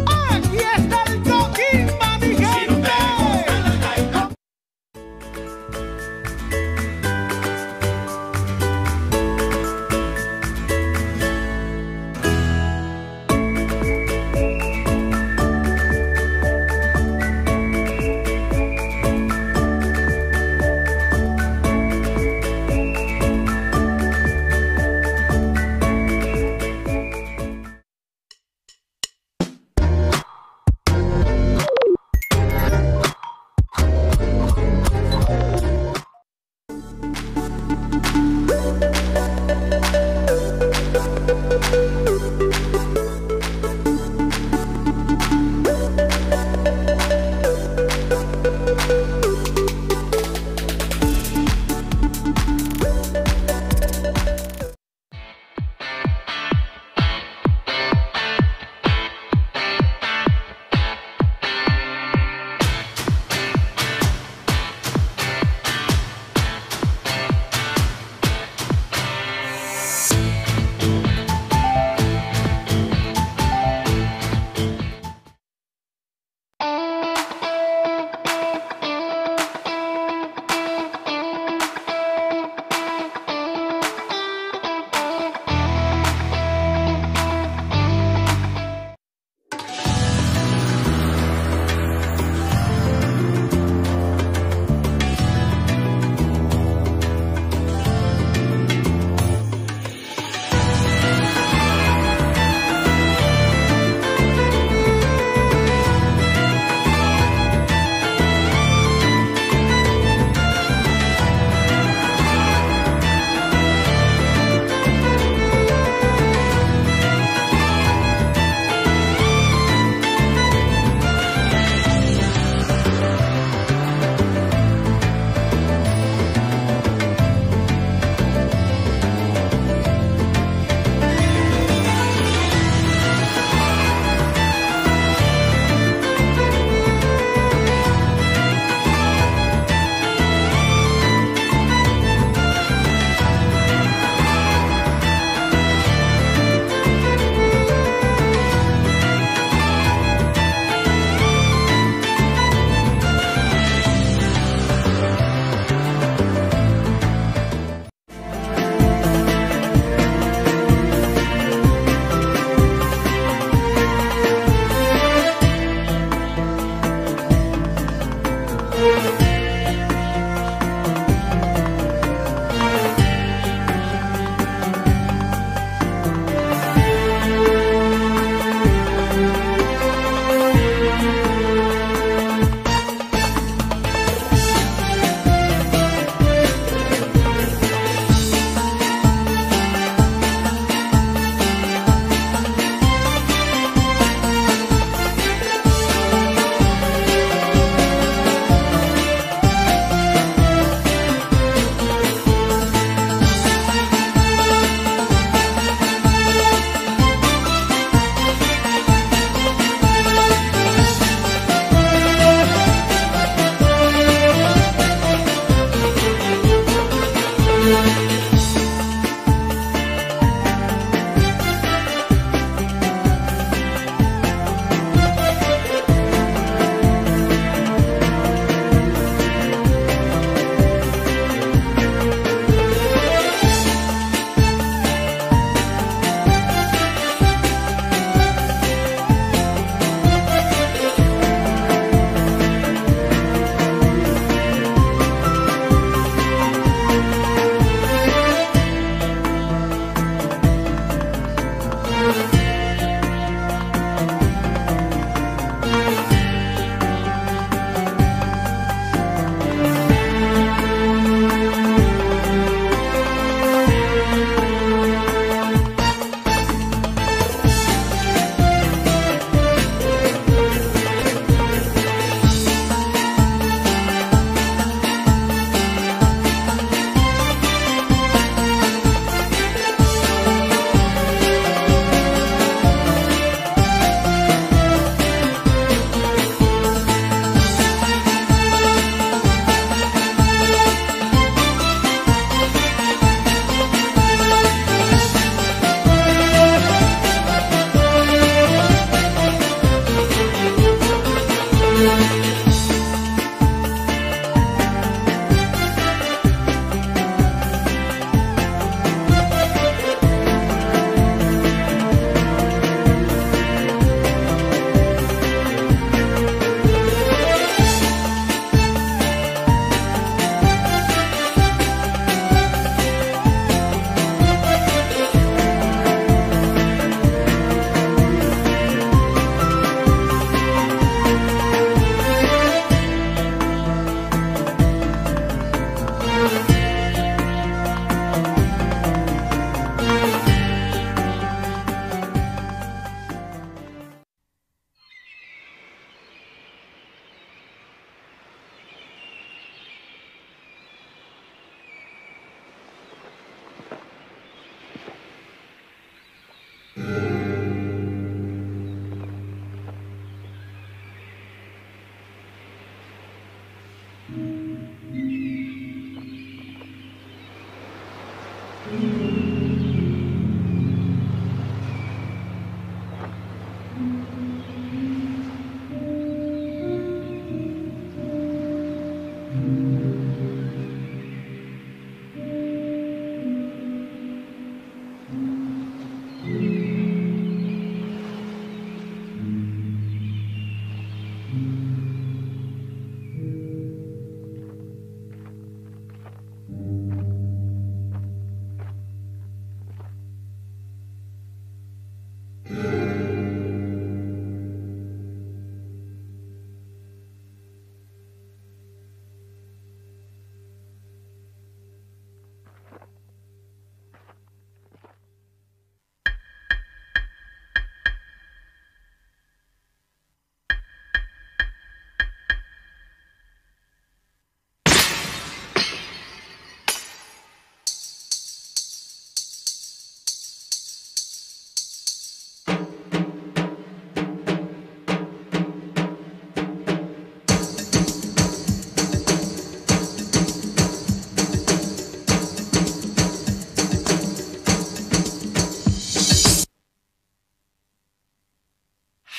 Aquí está el Coquimba, mi gente.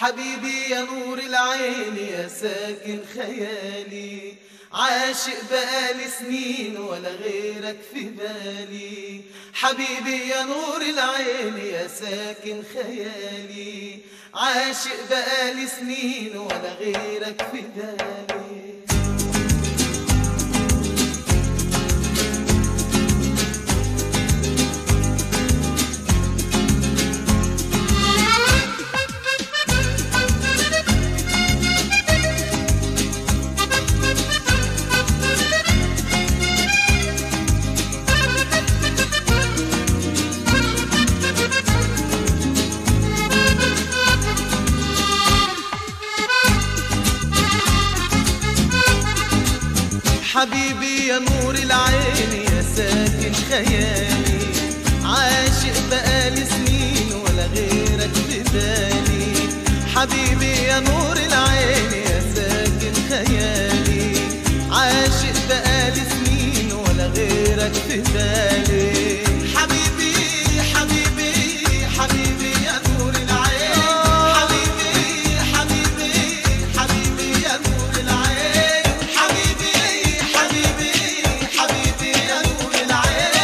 حبيبي يا نور العين يا ساكن خيالي، عاشق بقالي سنين ولا غيرك في بالي. حبيبي يا نور العين يا ساكن خيالي، عاشق بقالي سنين ولا غيرك في بالي. حبيبي يا نور العين يا ساكن خيالي، عاشق بقالي سنين ولا غيرك في بالي. حبيبي يا نور العين يا ساكن خيالي، عاشق بقالي سنين ولا غيرك في بالي. حبيبي حبيبي حبيبي يا نور العين، حبيبي حبيبي حبيبي يا نور العين، حبيبي حبيبي حبيبي يا نور العين،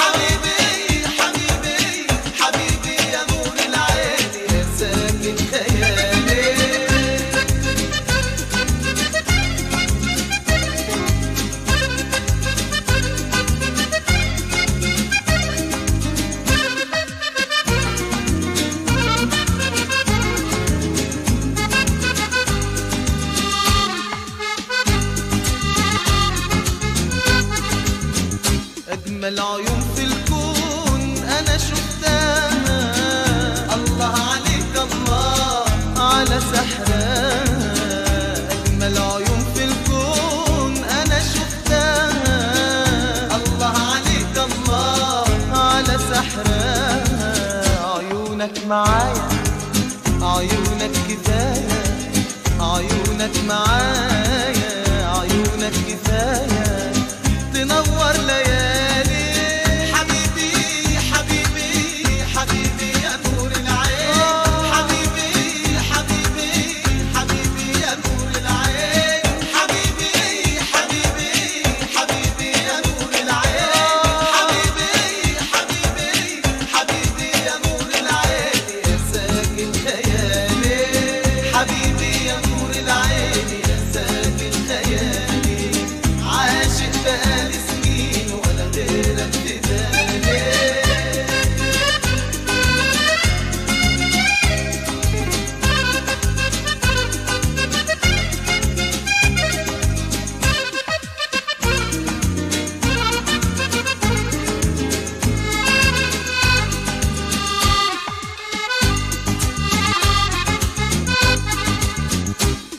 حبيبي حبيبي حبيبي يا نور العين يا ساكن خيالي. أجمل عيون في الكون أنا شفتها، الله عليك الله على سحرها. أجمل عيون في الكون أنا شفتها، الله عليك الله على سحرها. عيونك معايا عيونك كفاية، عيونك معايا عيونك كفاية تنور ليالي. حبيبي حبيبي حبيبي يا نور العين، حبيبي حبيبي حبيبي يا نور العين، حبيبي حبيبي حبيبي يا نور العين، حبيبي حبيبي حبيبي يا نور العين يا ساكن خيالي. حبيبي يا نور العين يا ساكن خيالي، عاشق بقالي سنين ولا غيرك في بالي.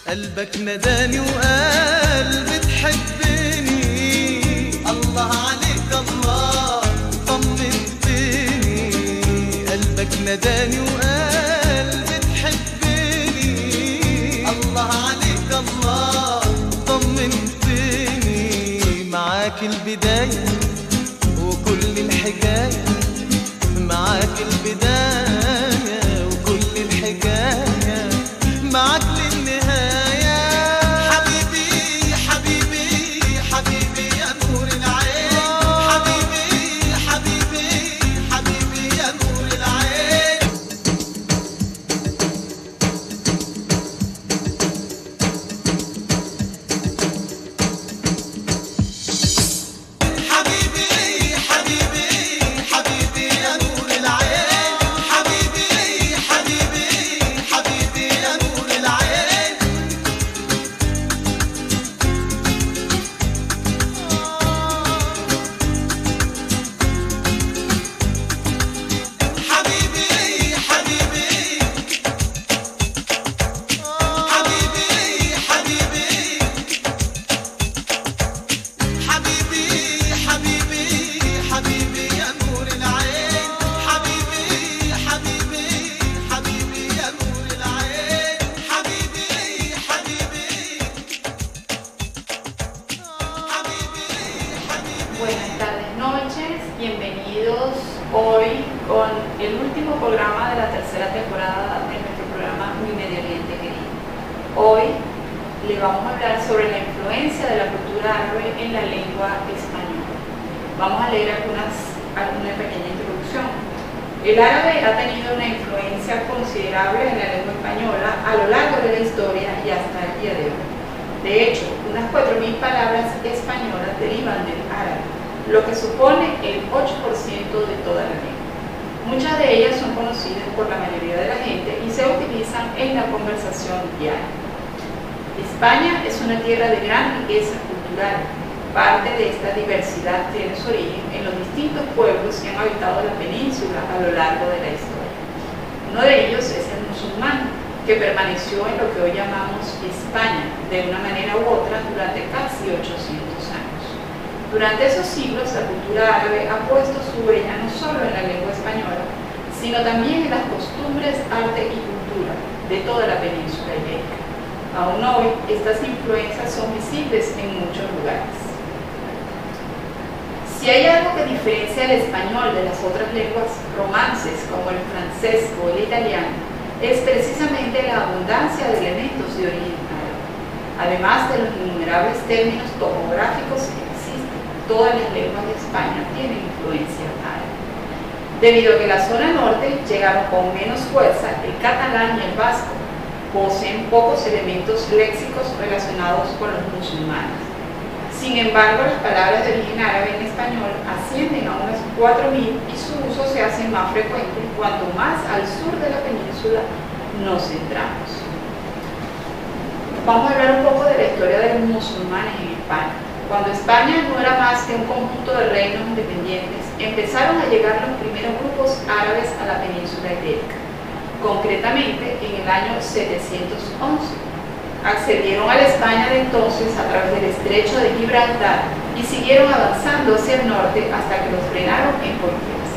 قلبك نداني وقال بتحبني، الله عليك الله طمنتني. قلبك نداني وقال بتحبني، الله عليك الله طمنتني. معاك البداية وكل الحكاية، معاك البداية وكل الحكاية، معاك للنهاية. حبيبي حبيبي حبيبي يا نور العين، حبيبي حبيبي حبيبي يا نور العين. حبيبي حبيبي حبيبي يا نور العين، حبيبي حبيبي حبيبي يا نور العين. حبيبي حبيبي حبيبي حبيبي حبيبي حبيبي حبيبي يا نور العين، حبيبي حبيبي حبيبي يا نور العين، حبيبي حبيبي Buenas tardes, noches, bienvenidos hoy con el último programa de la tercera temporada de nuestro programa Mi Medio Hoy le vamos a hablar sobre la influencia de la cultura árabe en la lengua española. Vamos a leer alguna pequeña introducción. El árabe ha tenido una influencia considerable en la lengua española a lo largo de la historia y hasta el día de hoy. De hecho, unas 4.000 palabras españolas derivan del árabe, lo que supone el 8% de toda la lengua. Muchas de ellas son conocidas por la mayoría de la gente y se utilizan en la conversación diaria. España es una tierra de gran riqueza cultural. Parte de esta diversidad tiene su origen en los distintos pueblos que han habitado la península a lo largo de la historia. Uno de ellos es el musulmán, que permaneció en lo que hoy llamamos España, de una manera u otra, durante casi 800 años. Durante esos siglos, la cultura árabe ha puesto su huella no solo en la lengua española, sino también en las costumbres, arte y cultura de toda la península ibérica. Aún hoy, estas influencias son visibles en muchos lugares. Si hay algo que diferencia el español de las otras lenguas romances, como el francés o el italiano, es precisamente la abundancia de elementos de origen árabe. Además de los innumerables términos topográficos que existen, todas las lenguas de España tienen influencia árabe. Debido a que la zona norte llegaron con menos fuerza, el catalán y el vasco poseen pocos elementos léxicos relacionados con los musulmanes. Sin embargo, las palabras de origen árabe en español ascienden a unas 4.000 y su uso se hace más frecuente cuanto más al sur de la península nos centramos. Vamos a hablar un poco de la historia de los musulmanes en España. Cuando España no era más que un conjunto de reinos independientes, empezaron a llegar los primeros grupos árabes a la península ibérica. Concretamente en el año 711. Accedieron a la España de entonces a través del estrecho de Gibraltar y siguieron avanzando hacia el norte hasta que los frenaron en Poitiers.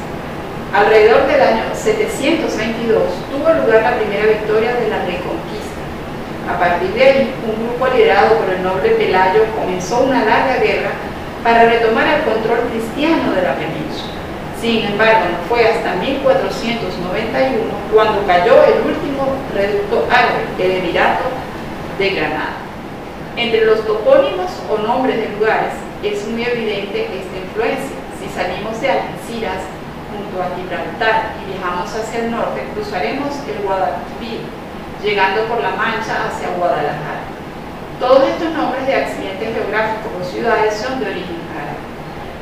Alrededor del año 722 tuvo lugar la primera victoria de la Reconquista. A partir de ahí, un grupo liderado por el noble Pelayo comenzó una larga guerra para retomar el control cristiano de la península. Sin embargo, no fue hasta 1491 cuando cayó el último reducto árabe, el Emirato de Granada. Entre los topónimos o nombres de lugares es muy evidente esta influencia. Si salimos de Algeciras junto a Gibraltar y viajamos hacia el norte, cruzaremos el Guadalquivir, llegando por La Mancha hacia Guadalajara. Todos estos nombres de accidentes geográficos o ciudades son de origen árabe.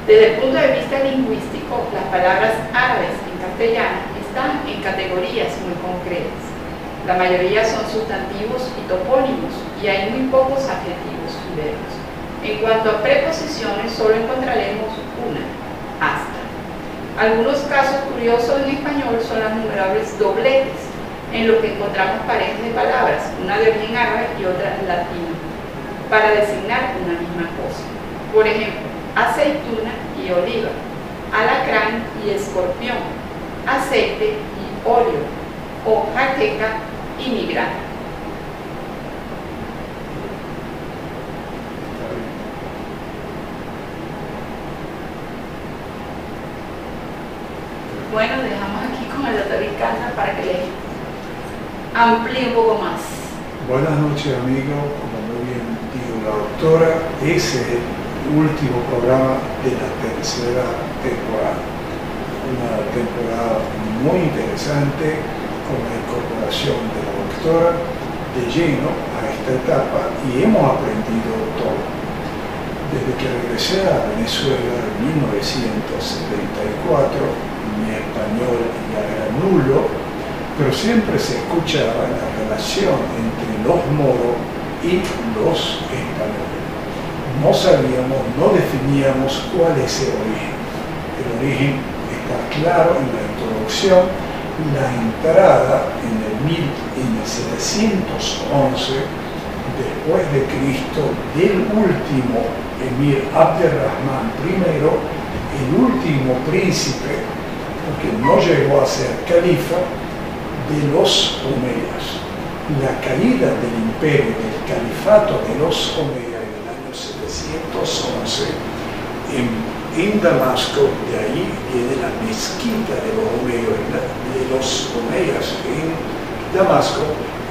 Desde el punto de vista lingüístico, las palabras árabes en castellano están en categorías muy concretas. La mayoría son sustantivos y topónimos y hay muy pocos adjetivos y verbos. En cuanto a preposiciones, solo encontraremos una, hasta. Algunos casos curiosos en español son las numerables dobletes, en los que encontramos parejas de palabras, una de origen árabe y otra latina, para designar una misma cosa. Por ejemplo, aceituna y oliva, alacrán y escorpión, aceite y óleo, o jaqueca y migrante. Bueno, dejamos aquí con el doctor Icaza para que le amplíe un poco más. Buenas noches, amigos. Como muy bien dijo la doctora, ese es el último programa de la tercera temporada. Una temporada muy interesante con la incorporación de la doctora de lleno a esta etapa y hemos aprendido todo. Desde que regresé a Venezuela en 1974, mi español ya era nulo, pero siempre se escuchaba la relación entre los moros y los españoles. No sabíamos, no definíamos cuál es el origen. El origen está claro en la introducción, la entrada en el 711 después de Cristo del último emir Abderrahman I, el último príncipe, porque no llegó a ser califa, de los omeyas. La caída del imperio, del califato de los omeyas en el año 711 en Damasco, de ahí viene la mezquita de los omeyas en Damasco,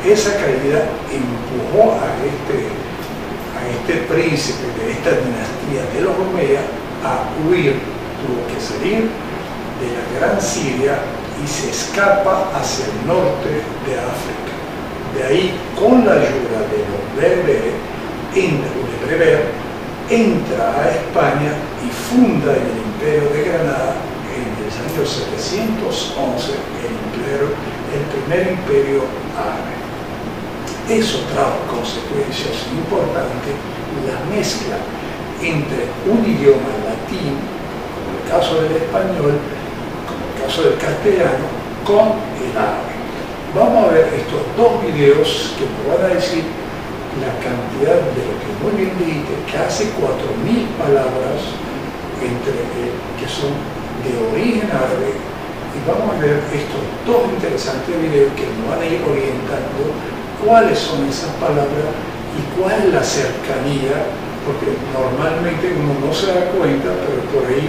esa caída empujó a este príncipe de esta dinastía de los Omeya a huir, tuvo que salir de la Gran Siria y se escapa hacia el norte de África. De ahí, con la ayuda de los bereberes, entra a España y funda en el Imperio de Granada en el año 711 el primer imperio árabe. Eso trajo consecuencias importantes, la mezcla entre un idioma latín, como el caso del español, como el caso del castellano, con el árabe. Vamos a ver estos dos videos que nos van a decir la cantidad de lo que muy bien dijiste, casi 4.000 palabras que son de origen árabe, y vamos a ver estos dos interesantes videos que nos van a ir orientando cuáles son esas palabras y cuál es la cercanía, porque normalmente uno no se da cuenta, pero por ahí,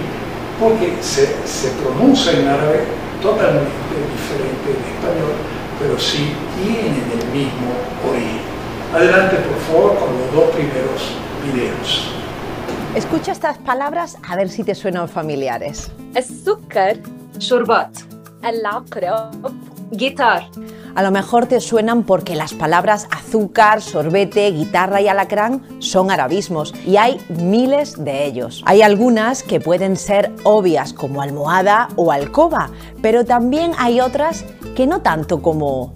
porque se pronuncia en árabe totalmente diferente del español, pero sí tienen el mismo origen. Adelante, por favor, con los dos primeros videos. Escucha estas palabras a ver si te suenan familiares. السكر شربات العقرب guitar. A lo mejor te suenan porque las palabras azúcar, sorbete, guitarra y alacrán son arabismos y hay miles de ellos. Hay algunas que pueden ser obvias como almohada o alcoba, pero también hay otras que no tanto como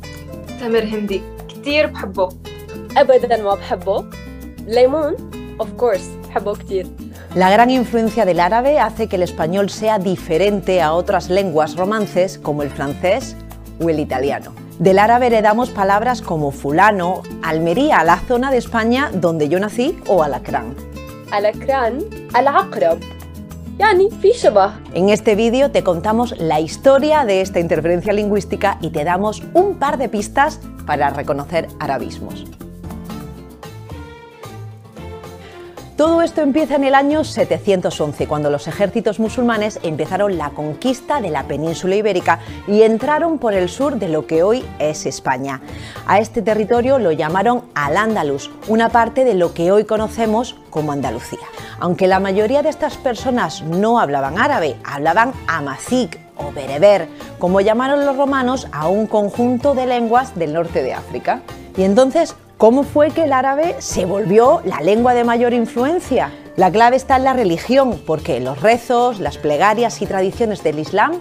تمر هندي كتير بحبه أبداً ما بحبه ليمون of course بحبه كتير. La gran influencia del árabe hace que el español sea diferente a otras lenguas romances como el francés o el italiano. Del árabe heredamos palabras como fulano, Almería, la zona de España donde yo nací, o alacrán. alacrán العقرب يعني في شبه. En este vídeo te contamos la historia de esta interferencia lingüística y te damos un par de pistas para reconocer arabismos. Todo esto empieza en el año 711, cuando los ejércitos musulmanes empezaron la conquista de la península ibérica y entraron por el sur de lo que hoy es España. A este territorio lo llamaron Al-Ándalus, una parte de lo que hoy conocemos como Andalucía. Aunque la mayoría de estas personas no hablaban árabe, hablaban amazigh o bereber, como llamaron los romanos a un conjunto de lenguas del norte de África. Y entonces, ¿cómo fue que el árabe se volvió la lengua de mayor influencia? La clave está en la religión, porque los rezos, las plegarias y tradiciones del Islam,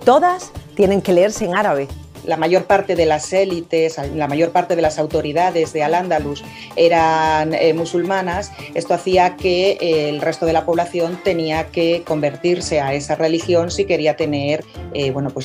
todas tienen que leerse en árabe. La mayor parte de las élites, la mayor parte de las autoridades de Al-Ándalus eran musulmanas. Esto hacía que el resto de la población tenía que convertirse a esa religión si quería tener,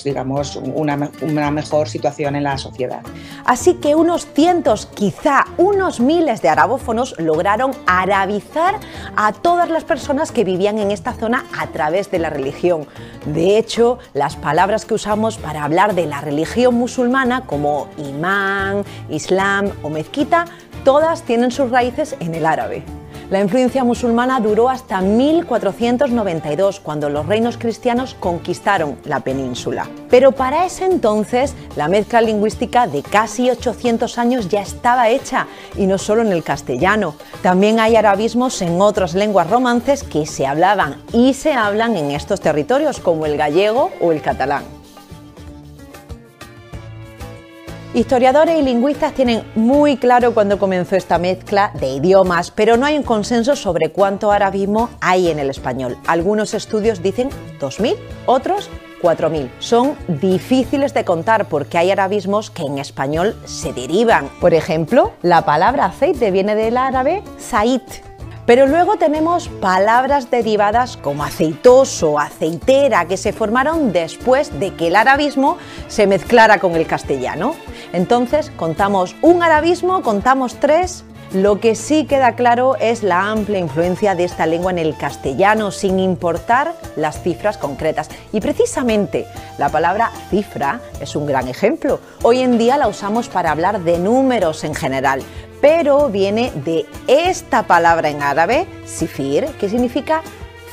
digamos, una mejor situación en la sociedad. Así que unos cientos, quizá unos miles de arabófonos lograron arabizar a todas las personas que vivían en esta zona a través de la religión. De hecho, las palabras que usamos para hablar de la religión musulmana, como imán, islam o mezquita, todas tienen sus raíces en el árabe. La influencia musulmana duró hasta 1492, cuando los reinos cristianos conquistaron la península. Pero para ese entonces, la mezcla lingüística de casi 800 años ya estaba hecha, y no solo en el castellano. También hay arabismos en otras lenguas romances que se hablaban y se hablan en estos territorios, como el gallego o el catalán. Historiadores y lingüistas tienen muy claro cuándo comenzó esta mezcla de idiomas, pero no hay un consenso sobre cuánto arabismo hay en el español. Algunos estudios dicen 2.000, otros 4.000. Son difíciles de contar porque hay arabismos que en español se derivan. Por ejemplo, la palabra aceite viene del árabe zait. Pero luego tenemos palabras derivadas como aceitoso, aceitera, que se formaron después de que el arabismo se mezclara con el castellano. Entonces, contamos un arabismo, contamos 3. Lo que sí queda claro es la amplia influencia de esta lengua en el castellano, sin importar las cifras concretas. Y precisamente la palabra cifra es un gran ejemplo. Hoy en día la usamos para hablar de números en general, pero viene de esta palabra en árabe, sifir, que significa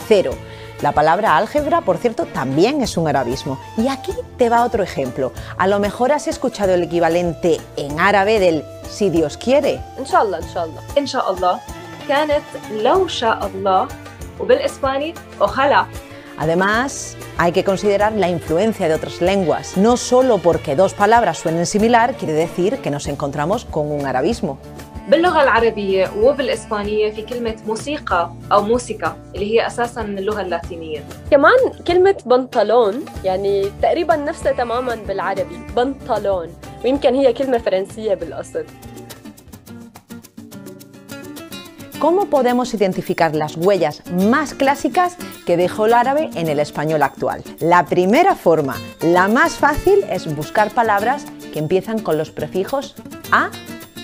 cero. La palabra álgebra, por cierto, también es un arabismo. Y aquí te va otro ejemplo. A lo mejor has escuchado el equivalente en árabe del si Dios quiere. إن شاء الله إن شاء الله إن شاء الله كانت لو شاء الله وبالإسباني ojalá. Además, hay que considerar la influencia de otras lenguas. No solo porque dos palabras suenen similar, quiere decir que nos encontramos con un arabismo. باللغة العربية وبالإسبانية في كلمة موسيقى أو موسيقى اللي هي أساساً من اللغة اللاتينية. كمان كلمة بنطلون يعني تقريباً نفسها تماماً بالعربي بنطلون، ويمكن هي كلمة فرنسية بالأصل. ¿Cómo podemos identificar las huellas más clásicas que dejó el árabe en el español actual? La primera forma, la más fácil, es buscar palabras que empiezan con los prefijos a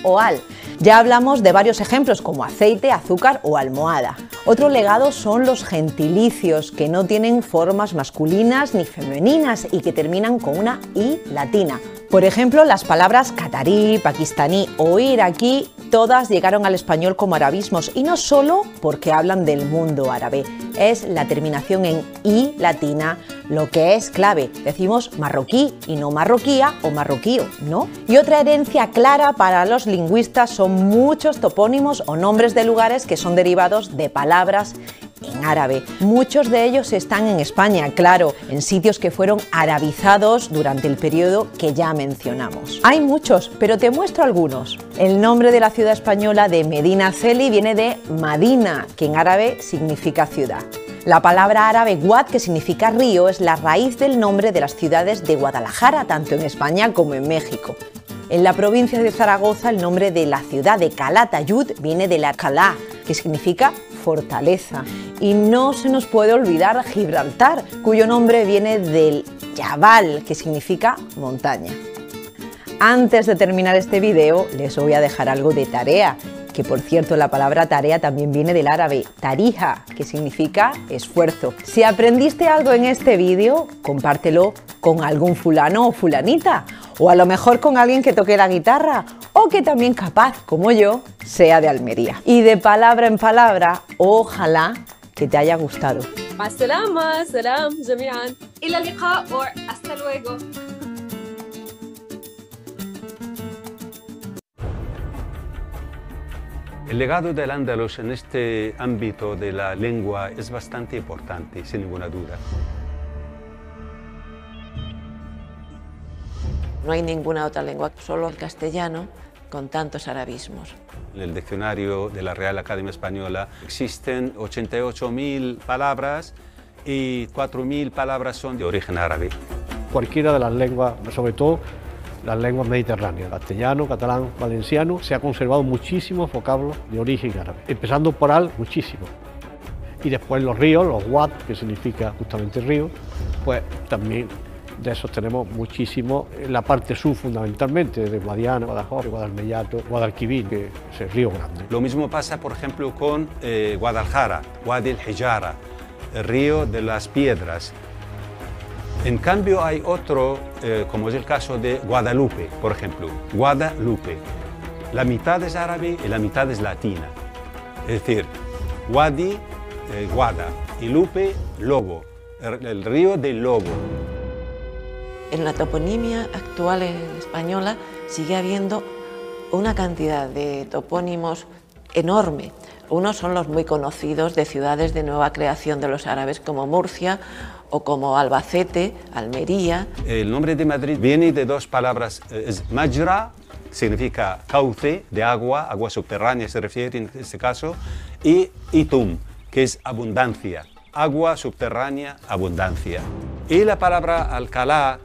o al. Ya hablamos de varios ejemplos como aceite, azúcar o almohada. Otro legado son los gentilicios, que no tienen formas masculinas ni femeninas y que terminan con una i latina. Por ejemplo, las palabras catarí, pakistaní o iraquí, todas llegaron al español como arabismos, y no solo porque hablan del mundo árabe. Es la terminación en i latina lo que es clave. Decimos marroquí y no marroquía o marroquío, ¿no? Y otra herencia clara para los lingüistas son muchos topónimos o nombres de lugares que son derivados de palabras en árabe. Muchos de ellos están en España, claro, en sitios que fueron arabizados durante el periodo que ya mencionamos. Hay muchos, pero te muestro algunos. El nombre de la ciudad española de Medina Celi viene de Madina, que en árabe significa ciudad. La palabra árabe Guad, que significa río, es la raíz del nombre de las ciudades de Guadalajara, tanto en España como en México. En la provincia de Zaragoza, el nombre de la ciudad de Calatayud viene de la Calá, que significa fortaleza. Y no se nos puede olvidar Gibraltar, cuyo nombre viene del Jabal, que significa montaña. Antes de terminar este vídeo, les voy a dejar algo de tarea, que por cierto la palabra tarea también viene del árabe tarija, que significa esfuerzo. Si aprendiste algo en este vídeo, compártelo con algún fulano o fulanita, o a lo mejor con alguien que toque la guitarra, o que también capaz, como yo, sea de Almería. Y de palabra en palabra, ojalá que te haya gustado. مع السلامة سلام جميعاً إلى اللقاء or hasta luego. El legado del Al-Ándalus en este ámbito de la lengua es bastante importante, sin ninguna duda. No hay ninguna otra lengua, solo el castellano, con tantos arabismos. En el diccionario de la Real Academia Española existen 88.000 palabras y 4.000 palabras son de origen árabe. Cualquiera de las lenguas, sobre todo las lenguas mediterráneas, castellano, catalán, valenciano, se ha conservado muchísimos vocablos de origen árabe, empezando por al, muchísimo. Y después los ríos, los Guad, que significa justamente río, pues también de esos tenemos muchísimos en la parte sur fundamentalmente, de Guadiana, Badajoz, Guadalmellato, Guadalquivir, que es el río grande. Lo mismo pasa, por ejemplo, con Guadalajara, Wadi el-Hijara, el río de las piedras. En cambio hay otro, como es el caso de Guadalupe, por ejemplo, Guadalupe. La mitad es árabe y la mitad es latina. Es decir, Wadi, Guada, y Lupe, lobo, el río del lobo. En la toponimia actual española sigue habiendo una cantidad de topónimos enorme. Unos son los muy conocidos de ciudades de nueva creación de los árabes como Murcia o como Albacete, Almería. El nombre de Madrid viene de dos palabras, es Majra, significa cauce de agua, agua subterránea se refiere en este caso, y Itum, que es abundancia, agua subterránea, abundancia. Y la palabra Alcalá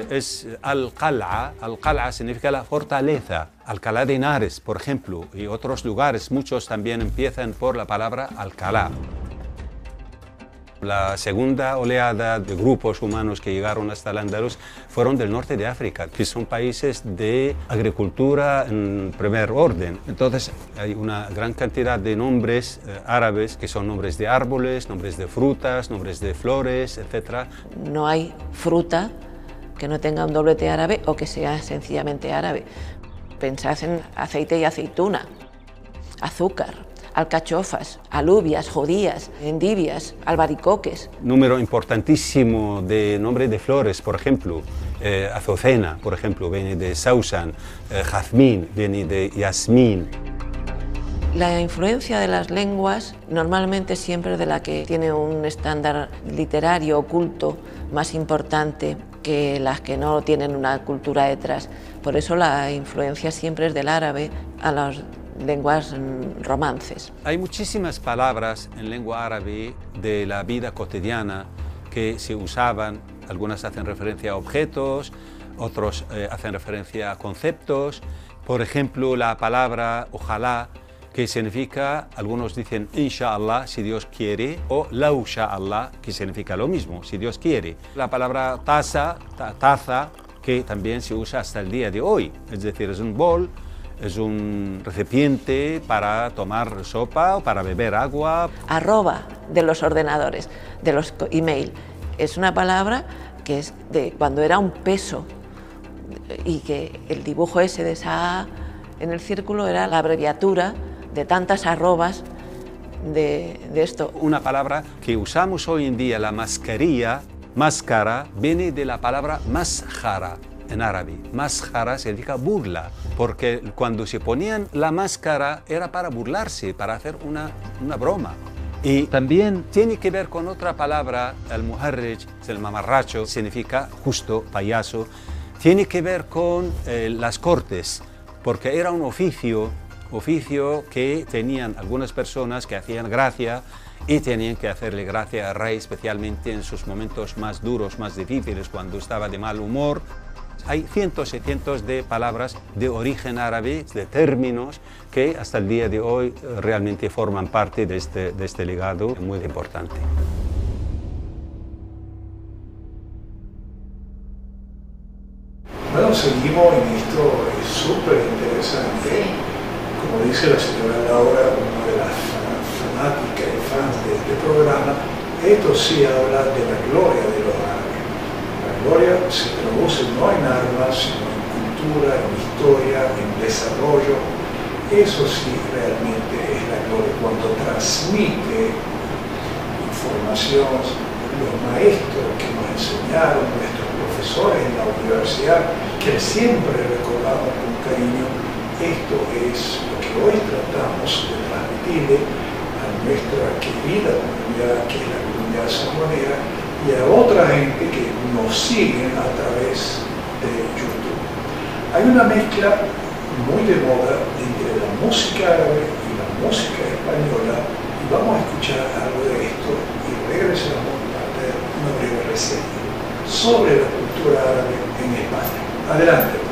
es Al-Qal'a, Al-Qal'a significa la fortaleza, Alcalá de Henares, por ejemplo, y otros lugares, muchos también empiezan por la palabra Alcalá. La segunda oleada de grupos humanos que llegaron hasta el Al-Ándalus fueron del norte de África, que son países de agricultura en primer orden. Entonces hay una gran cantidad de nombres árabes que son nombres de árboles, nombres de frutas, nombres de flores, etc. No hay fruta que no tenga un doblete árabe o que sea sencillamente árabe. Pensad en aceite y aceituna, azúcar. alcachofas, alubias, judías, endivias, albaricoques. Número importantísimo de nombre de flores, por ejemplo, azucena, por ejemplo, viene de sausan, jazmín, viene de yasmín. La influencia de las lenguas normalmente siempre es de la que tiene un estándar literario oculto más importante que las que no tienen una cultura detrás. Por eso la influencia siempre es del árabe a las lenguas romances. Hay muchísimas palabras en lengua árabe de la vida cotidiana que se usaban. Algunas hacen referencia a objetos, otros hacen referencia a conceptos. Por ejemplo, la palabra ojalá, que significa, algunos dicen inshallah, si Dios quiere, o lau sha'Allah, que significa lo mismo, si Dios quiere. La palabra taza, que también se usa hasta el día de hoy, es decir, es un bol, es un recipiente para tomar sopa o para beber agua. Arroba de los ordenadores, de los email, es una palabra que es de cuando era un peso y que el dibujo ese de esa A en el círculo era la abreviatura de tantas arrobas de esto. Una palabra que usamos hoy en día, la mascarilla, máscara, viene de la palabra masjara en árabe. Masjara significa burla, porque cuando se ponían la máscara era para burlarse, para hacer una broma. Y también tiene que ver con otra palabra, el muharrej, el mamarracho, significa justo, payaso. Tiene que ver con las cortes, porque era un oficio que tenían algunas personas que hacían gracia y tenían que hacerle gracia al rey, especialmente en sus momentos más duros, más difíciles, cuando estaba de mal humor. Hay cientos y cientos de palabras de origen árabe, de términos, que hasta el día de hoy realmente forman parte de este legado muy importante. Bueno, seguimos en esto, es súper interesante. Como dice la señora Laura, una de las fanáticas y fans de este programa, esto sí habla de la gloria de los árabes. La gloria se traduce no en armas, sino en cultura, en historia, en desarrollo. Eso sí realmente es la gloria, cuando transmite información, los maestros que nos enseñaron, nuestros profesores en la universidad, que siempre recordamos con cariño. Esto es lo que hoy tratamos de transmitirle a nuestra querida comunidad, que es la comunidad sanjuanera, y a otra gente que nos sigue a través de YouTube. Hay una mezcla muy de moda entre la música árabe y la música española, y vamos a escuchar algo de esto y regresamos a hacer una breve reseña sobre la cultura árabe en España. Adelante.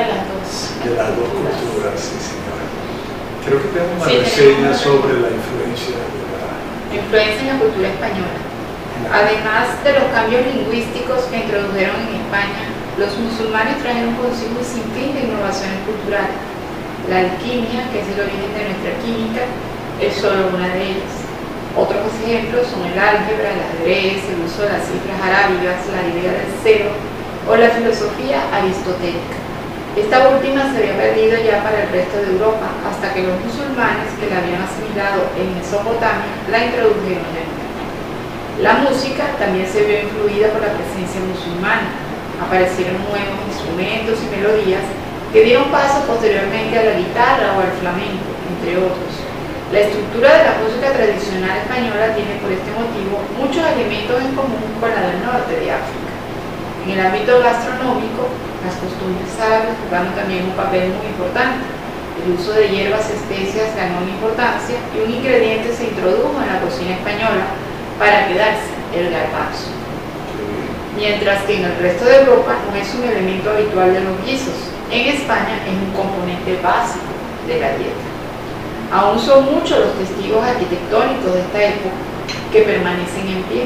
de las dos. De las dos culturas, sí, señora. Creo que tengo una Sí, reseña tenemos sobre la influencia de la... Influencia en la cultura española. Además de los cambios lingüísticos que introdujeron en España, los musulmanes trajeron consigo un sinfín de innovaciones culturales. La alquimia, que es el origen de nuestra química, es solo una de ellas. Otros ejemplos son el álgebra, el ajedrez, el uso de las cifras arábigas, la idea del cero o la filosofía aristotélica. Esta última se había perdido ya para el resto de Europa, hasta que los musulmanes que la habían asimilado en Mesopotamia la introdujeron de nuevo. La música también se vio influida por la presencia musulmana. Aparecieron nuevos instrumentos y melodías que dieron paso posteriormente a la guitarra o al flamenco, entre otros. La estructura de la música tradicional española tiene por este motivo muchos elementos en común con la del norte de África. En el ámbito gastronómico, las costumbres árabes jugaron también un papel muy importante. El uso de hierbas y especias ganó una importancia y un ingrediente se introdujo en la cocina española para quedarse, el garbanzo. Mientras que en el resto de Europa no es un elemento habitual de los guisos, en España es un componente básico de la dieta. Aún son muchos los testigos arquitectónicos de esta época que permanecen en pie.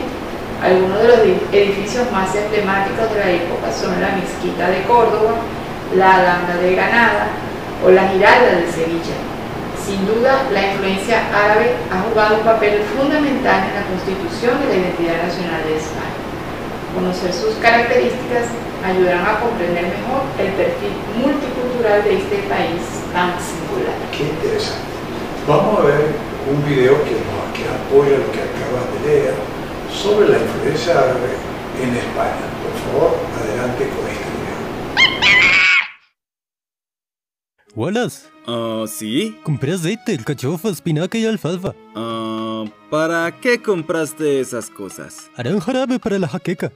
Algunos de los edificios más emblemáticos de la época son la Mezquita de Córdoba, la Alhambra de Granada o la Giralda de Sevilla. Sin duda, la influencia árabe ha jugado un papel fundamental en la constitución de la identidad nacional de España. Conocer sus características ayudarán a comprender mejor el perfil multicultural de este país tan singular. Qué interesante. Vamos a ver un video que apoya lo que acabas de leer sobre la influencia árabe en España. Por favor, adelante con este video. Wallace. ¿Sí? Compré aceite, alcachofa, espinaca y alfalfa. ¿Para qué compraste esas cosas? Harán jarabe para la jaqueca.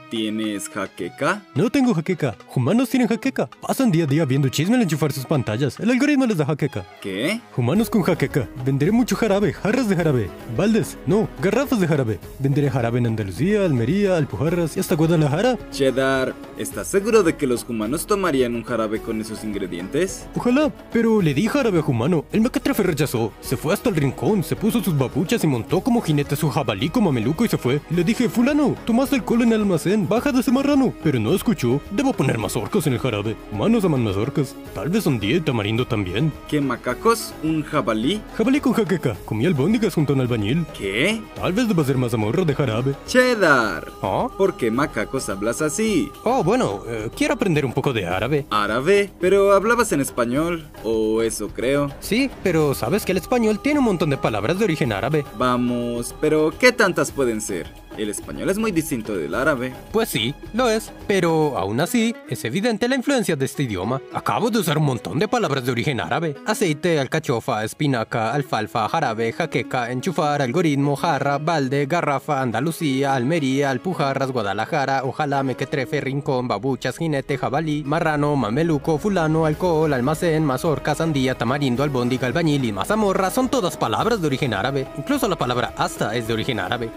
¿Tienes jaqueca? No tengo jaqueca. Humanos tienen jaqueca. Pasan día a día viendo chisme al enchufar sus pantallas. El algoritmo les da jaqueca. ¿Qué? Humanos con jaqueca. Venderé mucho jarabe, jarras de jarabe. Baldes, no, garrafas de jarabe. Venderé jarabe en Andalucía, Almería, Alpujarras y hasta Guadalajara. Cheddar, ¿estás seguro de que los humanos tomarían un jarabe con esos ingredientes? Ojalá, pero le di jarabe a humano. El mequetrefe rechazó. Se fue hasta el rincón, se puso sus babuchas y montó como jinete su jabalí mameluco y se fue. Le dije, fulano, tomaste alcohol en el almacén, baja de ese marrano. Pero no escuchó. Debo poner mazorcas en el jarabe. Humanos aman mazorcas. Tal vez un día y tamarindo también. ¿Qué macacos? ¿Un jabalí? Jabalí con jaqueca. Comí albóndigas junto a un albañil. ¿Qué? Tal vez deba ser mazamorra de jarabe. Cheddar. ¿Ah? ¿Por qué macacos hablas así? Oh, bueno, quiero aprender un poco de árabe. ¿Árabe? Pero hablabas en español. O eso creo. Sí, pero sabes que el español tiene un montón de palabras de origen árabe. Vamos, pero ¿qué tantas pueden ser? El español es muy distinto del árabe. Pues sí, lo es, pero aún así es evidente la influencia de este idioma. Acabo de usar un montón de palabras de origen árabe. Aceite, alcachofa, espinaca, alfalfa, jarabe, jaqueca, enchufar, algoritmo, jarra, balde, garrafa, Andalucía, Almería, Alpujarras, Guadalajara, ojalá, mequetrefe, rincón, babuchas, jinete, jabalí, marrano, mameluco, fulano, alcohol, almacén, mazorca, sandía, tamarindo, albóndiga, albañil y mazamorra son todas palabras de origen árabe. Incluso la palabra hasta es de origen árabe.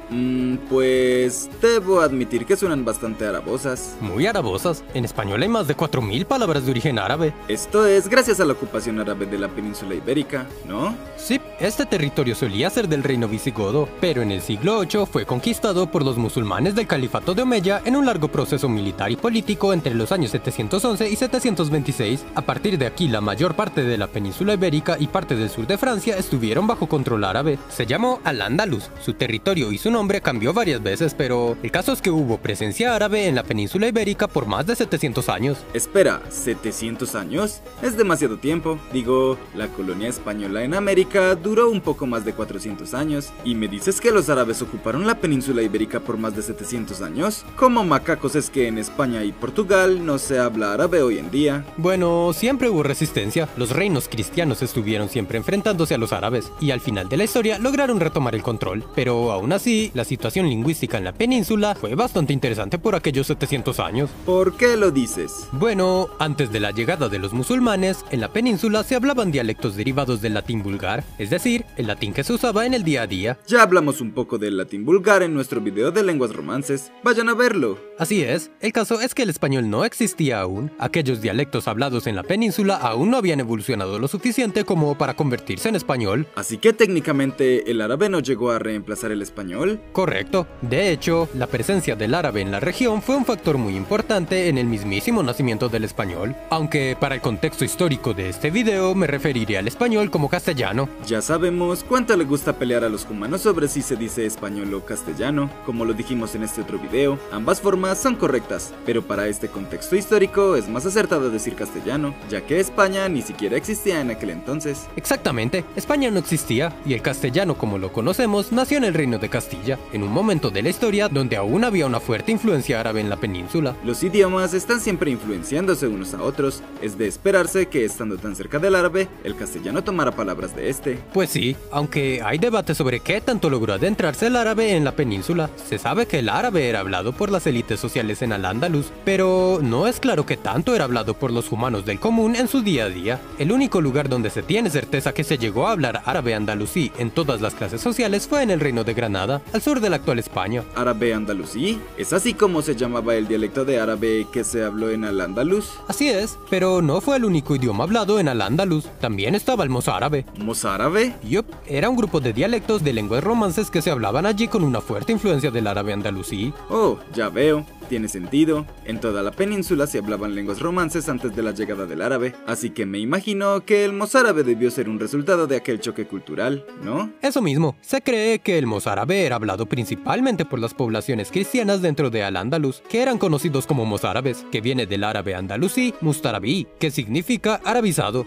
Pues debo admitir que suenan bastante arabosas. Muy arabosas. En español hay más de 4000 palabras de origen árabe. Esto es gracias a la ocupación árabe de la península ibérica, ¿no? Sí, este territorio solía ser del reino visigodo, pero en el siglo VIII fue conquistado por los musulmanes del califato de Omeya en un largo proceso militar y político entre los años 711 y 726. A partir de aquí, la mayor parte de la península ibérica y parte del sur de Francia estuvieron bajo control árabe. Se llamó Al-Ándalus. Su territorio y su nombre cambió varias veces, pero el caso es que hubo presencia árabe en la península ibérica por más de 700 años. Espera, ¿700 años? Es demasiado tiempo. Digo, la colonia española en América duró un poco más de 400 años. ¿Y me dices que los árabes ocuparon la península ibérica por más de 700 años? ¿Cómo macacos es que en España y Portugal no se habla árabe hoy en día? Bueno, siempre hubo resistencia. Los reinos cristianos estuvieron siempre enfrentándose a los árabes, y al final de la historia lograron retomar el control. Pero aún así, la situación lingüística lingüística en la península fue bastante interesante por aquellos 700 años. ¿Por qué lo dices? Bueno, antes de la llegada de los musulmanes, en la península se hablaban dialectos derivados del latín vulgar, es decir, el latín que se usaba en el día a día. Ya hablamos un poco del latín vulgar en nuestro video de lenguas romances, vayan a verlo. Así es, el caso es que el español no existía aún, aquellos dialectos hablados en la península aún no habían evolucionado lo suficiente como para convertirse en español. Así que técnicamente el árabe no llegó a reemplazar el español. Correcto. De hecho, la presencia del árabe en la región fue un factor muy importante en el mismísimo nacimiento del español, aunque para el contexto histórico de este video me referiré al español como castellano. Ya sabemos cuánto le gusta pelear a los cumanos sobre si se dice español o castellano, como lo dijimos en este otro video, ambas formas son correctas, pero para este contexto histórico es más acertado decir castellano, ya que España ni siquiera existía en aquel entonces. Exactamente, España no existía, y el castellano como lo conocemos nació en el Reino de Castilla, en un momento de la historia donde aún había una fuerte influencia árabe en la península. Los idiomas están siempre influenciándose unos a otros, es de esperarse que estando tan cerca del árabe, el castellano tomara palabras de este. Pues sí, aunque hay debate sobre qué tanto logró adentrarse el árabe en la península. Se sabe que el árabe era hablado por las élites sociales en Al-Ándalus, pero no es claro qué tanto era hablado por los humanos del común en su día a día. El único lugar donde se tiene certeza que se llegó a hablar árabe andalusí en todas las clases sociales fue en el Reino de Granada, al sur de la actual España. ¿Árabe andalusí? ¿Es así como se llamaba el dialecto de árabe que se habló en Al-Ándalus? Así es, pero no fue el único idioma hablado en Al-Ándalus, también estaba el mozárabe. ¿Mozárabe? Yup, era un grupo de dialectos de lenguas romances que se hablaban allí con una fuerte influencia del árabe andalusí. Oh, ya veo. Tiene sentido, en toda la península se hablaban lenguas romances antes de la llegada del árabe, así que me imagino que el mozárabe debió ser un resultado de aquel choque cultural, ¿no? Eso mismo, se cree que el mozárabe era hablado principalmente por las poblaciones cristianas dentro de Al-Ándalus, que eran conocidos como mozárabes, que viene del árabe andalusí, mustarabí, que significa arabizado.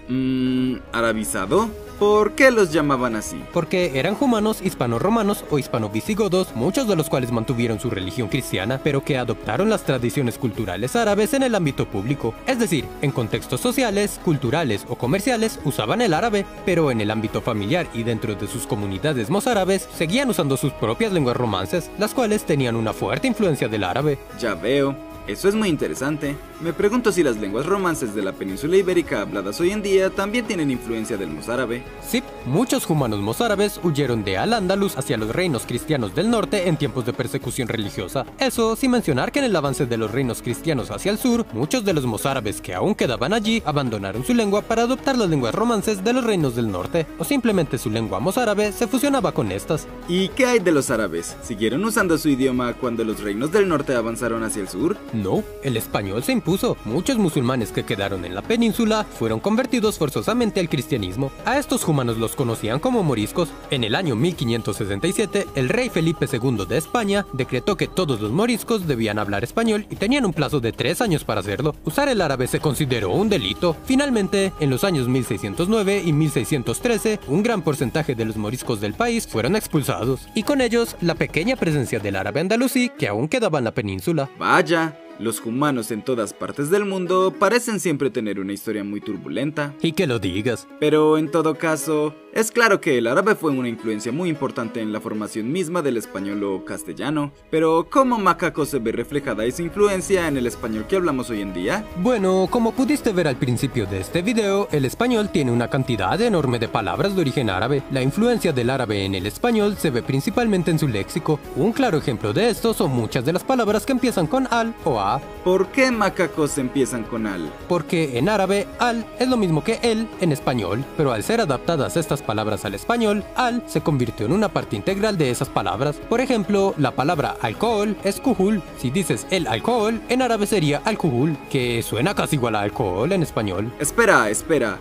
¿Arabizado? ¿Por qué los llamaban así? Porque eran humanos hispano-romanos o hispano-visigodos, muchos de los cuales mantuvieron su religión cristiana, pero que adoptaron las tradiciones culturales árabes en el ámbito público. Es decir, en contextos sociales, culturales o comerciales usaban el árabe, pero en el ámbito familiar y dentro de sus comunidades mozárabes seguían usando sus propias lenguas romances, las cuales tenían una fuerte influencia del árabe. Ya veo. Eso es muy interesante. Me pregunto si las lenguas romances de la península ibérica habladas hoy en día también tienen influencia del mozárabe. Sí, muchos humanos mozárabes huyeron de Al-Ándalus hacia los reinos cristianos del norte en tiempos de persecución religiosa. Eso sin mencionar que en el avance de los reinos cristianos hacia el sur, muchos de los mozárabes que aún quedaban allí abandonaron su lengua para adoptar las lenguas romances de los reinos del norte, o simplemente su lengua mozárabe se fusionaba con estas. ¿Y qué hay de los árabes? ¿Siguieron usando su idioma cuando los reinos del norte avanzaron hacia el sur? No, el español se impuso. Muchos musulmanes que quedaron en la península fueron convertidos forzosamente al cristianismo. A estos humanos los conocían como moriscos. En el año 1567, el rey Felipe II de España decretó que todos los moriscos debían hablar español y tenían un plazo de 3 años para hacerlo. Usar el árabe se consideró un delito. Finalmente, en los años 1609 y 1613, un gran porcentaje de los moriscos del país fueron expulsados, y con ellos la pequeña presencia del árabe andalusí que aún quedaba en la península. Vaya. Los humanos en todas partes del mundo parecen siempre tener una historia muy turbulenta. Y que lo digas. Pero en todo caso, es claro que el árabe fue una influencia muy importante en la formación misma del español o castellano. Pero ¿cómo macaco se ve reflejada esa influencia en el español que hablamos hoy en día? Bueno, como pudiste ver al principio de este video, el español tiene una cantidad enorme de palabras de origen árabe. La influencia del árabe en el español se ve principalmente en su léxico. Un claro ejemplo de esto son muchas de las palabras que empiezan con al o a. ¿Por qué macacos empiezan con al? Porque en árabe al es lo mismo que el en español, pero al ser adaptadas estas palabras al español, al se convirtió en una parte integral de esas palabras. Por ejemplo, la palabra alcohol es kuhul. Si dices el alcohol, en árabe sería al-kuhul, que suena casi igual a alcohol en español. Espera.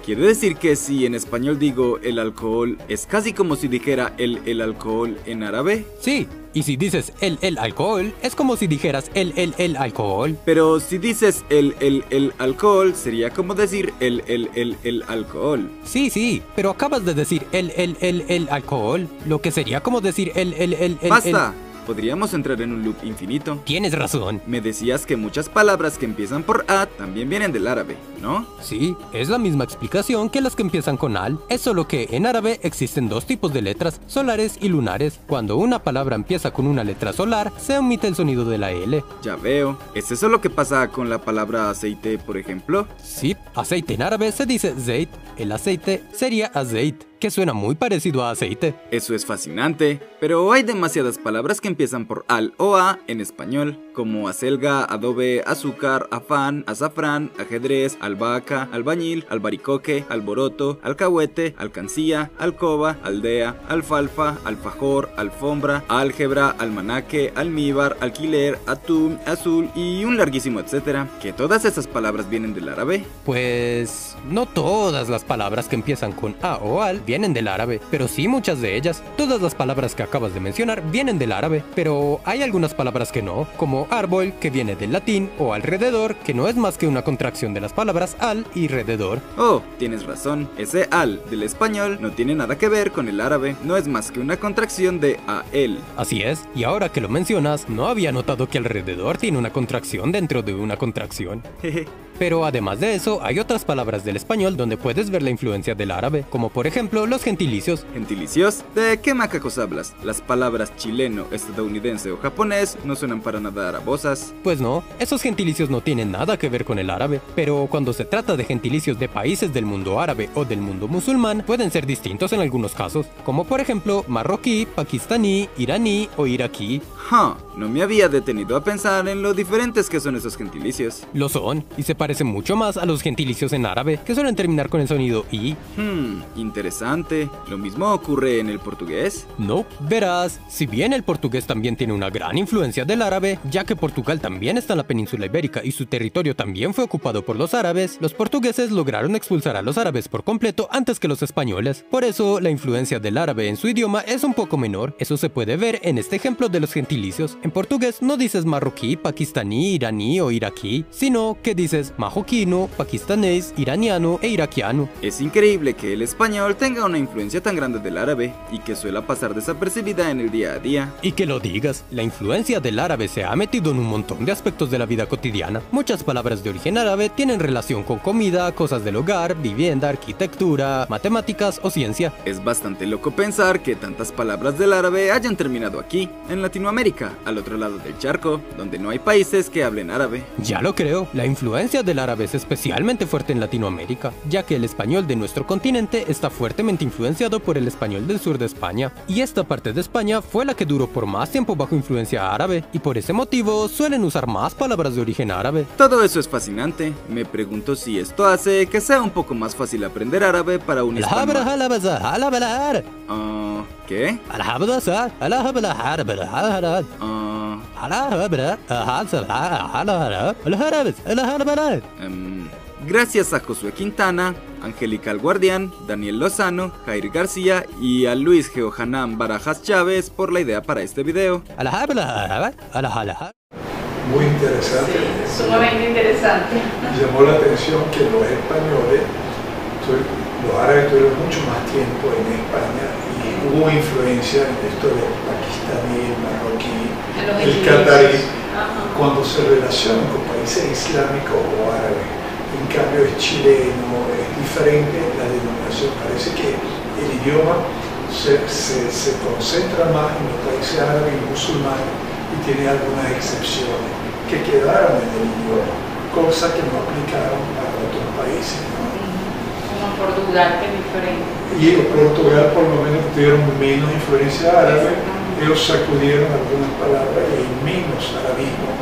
¿Quiere decir que si en español digo el alcohol, es casi como si dijera el alcohol en árabe? Sí. Y si dices el alcohol, es como si dijeras el alcohol. Pero si dices el alcohol, sería como decir el alcohol. Sí, pero acabas de decir el alcohol, lo que sería como decir el ¡Basta! Podríamos entrar en un loop infinito. Tienes razón. Me decías que muchas palabras que empiezan por A también vienen del árabe, ¿no? Sí, es la misma explicación que las que empiezan con al. Es solo que en árabe existen dos tipos de letras, solares y lunares. Cuando una palabra empieza con una letra solar, se omite el sonido de la L. Ya veo. ¿Es eso lo que pasa con la palabra aceite, por ejemplo? Sí, aceite en árabe se dice zait. El aceite sería azeit, que suena muy parecido a aceite. Eso es fascinante, pero hay demasiadas palabras que empiezan por al o a en español, como acelga, adobe, azúcar, afán, azafrán, ajedrez, albahaca, albañil, albaricoque, alboroto, alcahuete, alcancía, alcoba, aldea, alfalfa, alfajor, alfombra, álgebra, almanaque, almíbar, alquiler, atún, azul y un larguísimo etcétera. ¿Que todas esas palabras vienen del árabe? Pues no todas las palabras que empiezan con a o al vienen del árabe, pero sí muchas de ellas. Todas las palabras que acabas de mencionar vienen del árabe, pero hay algunas palabras que no, como árbol, que viene del latín, o alrededor, que no es más que una contracción de las palabras al y rededor. Oh, tienes razón, ese al del español no tiene nada que ver con el árabe, no es más que una contracción de a él. Así es, y ahora que lo mencionas, no había notado que alrededor tiene una contracción dentro de una contracción. Pero además de eso, hay otras palabras del español donde puedes ver la influencia del árabe, como por ejemplo los gentilicios. ¿Gentilicios? ¿De qué macacos hablas? Las palabras chileno, estadounidense o japonés no suenan para nada arabosas. Pues no, esos gentilicios no tienen nada que ver con el árabe, pero cuando se trata de gentilicios de países del mundo árabe o del mundo musulmán, pueden ser distintos en algunos casos, como por ejemplo marroquí, pakistaní, iraní o iraquí. No me había detenido a pensar en lo diferentes que son esos gentilicios. Lo son, y se parecen mucho más a los gentilicios en árabe, que suelen terminar con el sonido i. Interesante. ¿Lo mismo ocurre en el portugués? No, verás, si bien el portugués también tiene una gran influencia del árabe, ya que Portugal también está en la península ibérica y su territorio también fue ocupado por los árabes, los portugueses lograron expulsar a los árabes por completo antes que los españoles. Por eso, la influencia del árabe en su idioma es un poco menor. Eso se puede ver en este ejemplo de los gentilicios. En portugués no dices marroquí, pakistaní, iraní o iraquí, sino que dices marroquino, pakistanés, iraniano e iraquiano. Es increíble que el español tenga una influencia tan grande del árabe y que suela pasar desapercibida en el día a día. Y que lo digas, la influencia del árabe se ha metido en un montón de aspectos de la vida cotidiana. Muchas palabras de origen árabe tienen relación con comida, cosas del hogar, vivienda, arquitectura, matemáticas o ciencia. Es bastante loco pensar que tantas palabras del árabe hayan terminado aquí, en Latinoamérica, al otro lado del charco, donde no hay países que hablen árabe. Ya lo creo, la influencia del árabe es especialmente fuerte en Latinoamérica, ya que el español de nuestro continente está fuertemente influenciado por el español del sur de España, y esta parte de España fue la que duró por más tiempo bajo influencia árabe, y por ese motivo suelen usar más palabras de origen árabe. Todo eso es fascinante. Me pregunto si esto hace que sea un poco más fácil aprender árabe para un español. ¿Qué? Gracias a Josué Quintana, Angélica Guardián, Daniel Lozano, Jair García y a Luis Geohanan Barajas Chávez por la idea para este video. Muy interesante. Sí, sumamente interesante. Llamó la atención que los españoles, los árabes tuvieron mucho más tiempo en España y hubo influencia en la historia del pakistaní, el marroquí, el catarí, cuando se relacionan con países islámicos o árabes. En cambio es chileno, es diferente la denominación. Parece que el idioma se concentra más en los países árabes y musulmanes y tiene algunas excepciones que quedaron en el idioma, cosa que no aplicaron para otros países, ¿no? Como Portugal, que es diferente. Y en Portugal por lo menos tuvieron menos influencia árabe, ellos sacudieron algunas palabras y hay menos arabismo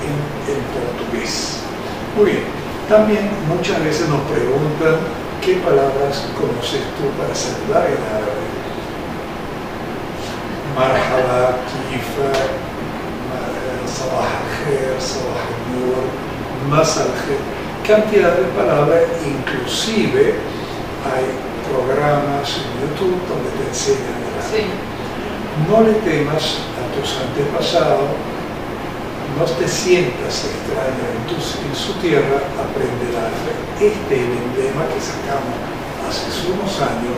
en portugués. Muy bien, también muchas veces nos preguntan qué palabras conoces tú para saludar en árabe. Marhaba, kifa, sabah al-khair, sabah al-nur, masal al-khair, cantidad de palabras, inclusive hay programas en YouTube donde te enseñan el árabe. No le temas a tus antepasados, no te sientas extraño en su tierra, aprende el árabe. Este es el emblema que sacamos hace unos años,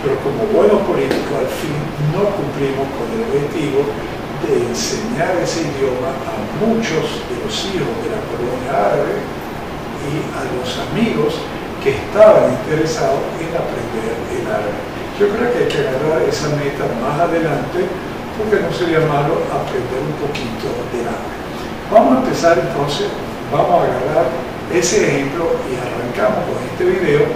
pero como buenos políticos al fin no cumplimos con el objetivo de enseñar ese idioma a muchos de los hijos de la colonia árabe y a los amigos que estaban interesados en aprender el árabe. Yo creo que hay que agarrar esa meta más adelante, porque no sería malo aprender un poquito del árabe. Vamos a empezar entonces, vamos a agarrar ese ejemplo y arrancamos con este video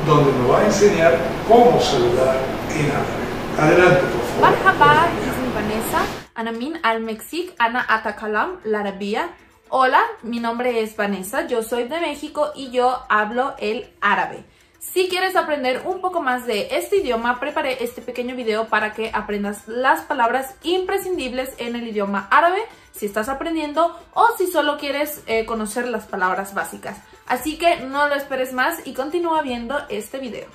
donde nos va a enseñar cómo saludar en árabe. Adelante, por favor. Marhaba, ismi Vanessa, ana min al Mexic, ana atakalam, la arabia. Hola, mi nombre es Vanessa, yo soy de México y yo hablo el árabe. Si quieres aprender un poco más de este idioma, preparé este pequeño video para que aprendas las palabras imprescindibles en el idioma árabe, si estás aprendiendo o si solo quieres conocer las palabras básicas. Así que no lo esperes más y continúa viendo este video.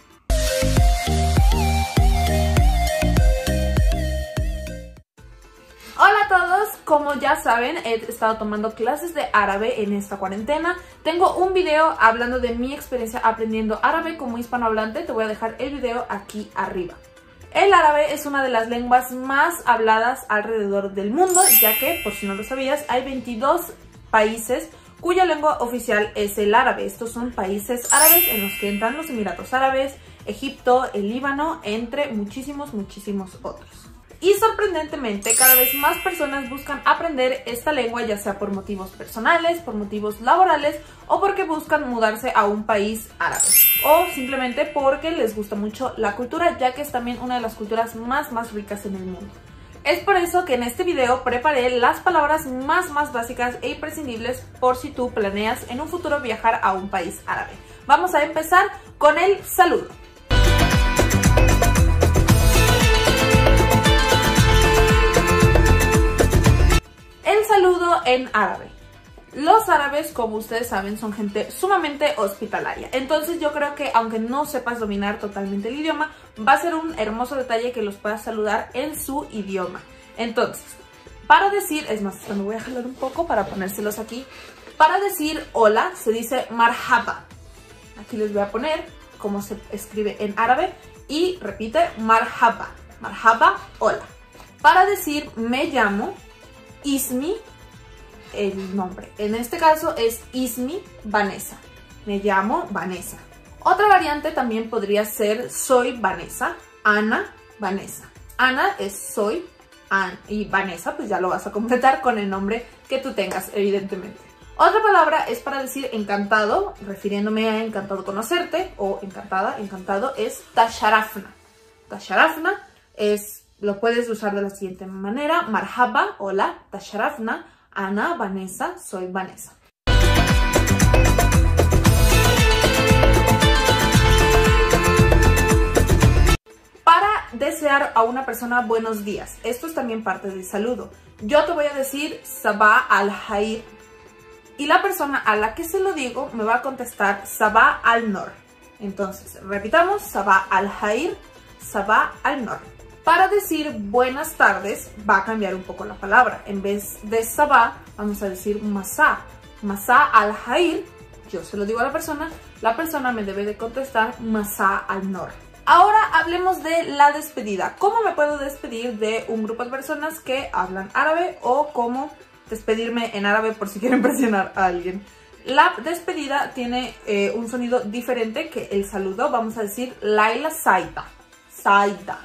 Hola a todos, como ya saben, he estado tomando clases de árabe en esta cuarentena. Tengo un video hablando de mi experiencia aprendiendo árabe como hispanohablante, te voy a dejar el video aquí arriba. El árabe es una de las lenguas más habladas alrededor del mundo, ya que, por si no lo sabías, hay 22 países cuya lengua oficial es el árabe. Estos son países árabes en los que entran los Emiratos Árabes, Egipto, el Líbano, entre muchísimos otros. Y sorprendentemente, cada vez más personas buscan aprender esta lengua, ya sea por motivos personales, por motivos laborales o porque buscan mudarse a un país árabe. O simplemente porque les gusta mucho la cultura, ya que es también una de las culturas más ricas en el mundo. Es por eso que en este video preparé las palabras más básicas e imprescindibles por si tú planeas en un futuro viajar a un país árabe. Vamos a empezar con el saludo. El saludo en árabe. Los árabes, como ustedes saben, son gente sumamente hospitalaria. Entonces yo creo que aunque no sepas dominar totalmente el idioma, va a ser un hermoso detalle que los puedas saludar en su idioma. Entonces, para decir, es más, me voy a jalar un poco para ponérselos aquí. Para decir hola se dice marhaba. Aquí les voy a poner cómo se escribe en árabe y repite marhaba. Marhaba, hola. Para decir me llamo, ismi, el nombre. En este caso es ismi Vanessa. Me llamo Vanessa. Otra variante también podría ser soy Vanessa. Ana, Vanessa. Ana es soy y Vanessa pues ya lo vas a completar con el nombre que tú tengas, evidentemente. Otra palabra es para decir encantado, refiriéndome a encantado conocerte, o encantada, encantado, es tasharafna. Tasharafna lo puedes usar de la siguiente manera: marhaba, hola, tasharafna, Ana, Vanessa, soy Vanessa. Para desear a una persona buenos días, esto es también parte del saludo. Yo te voy a decir sabah al-Khair y la persona a la que se lo digo me va a contestar sabah al-Nor. Entonces, repitamos, sabah al-Khair, sabah al-Nor. Para decir buenas tardes va a cambiar un poco la palabra. En vez de sabah vamos a decir masá. Masá al-Khair, yo se lo digo a la persona me debe de contestar masá al-Nor. Ahora hablemos de la despedida. ¿Cómo me puedo despedir de un grupo de personas que hablan árabe o cómo despedirme en árabe por si quiero impresionar a alguien? La despedida tiene un sonido diferente que el saludo. Vamos a decir Laila Saida. Saida.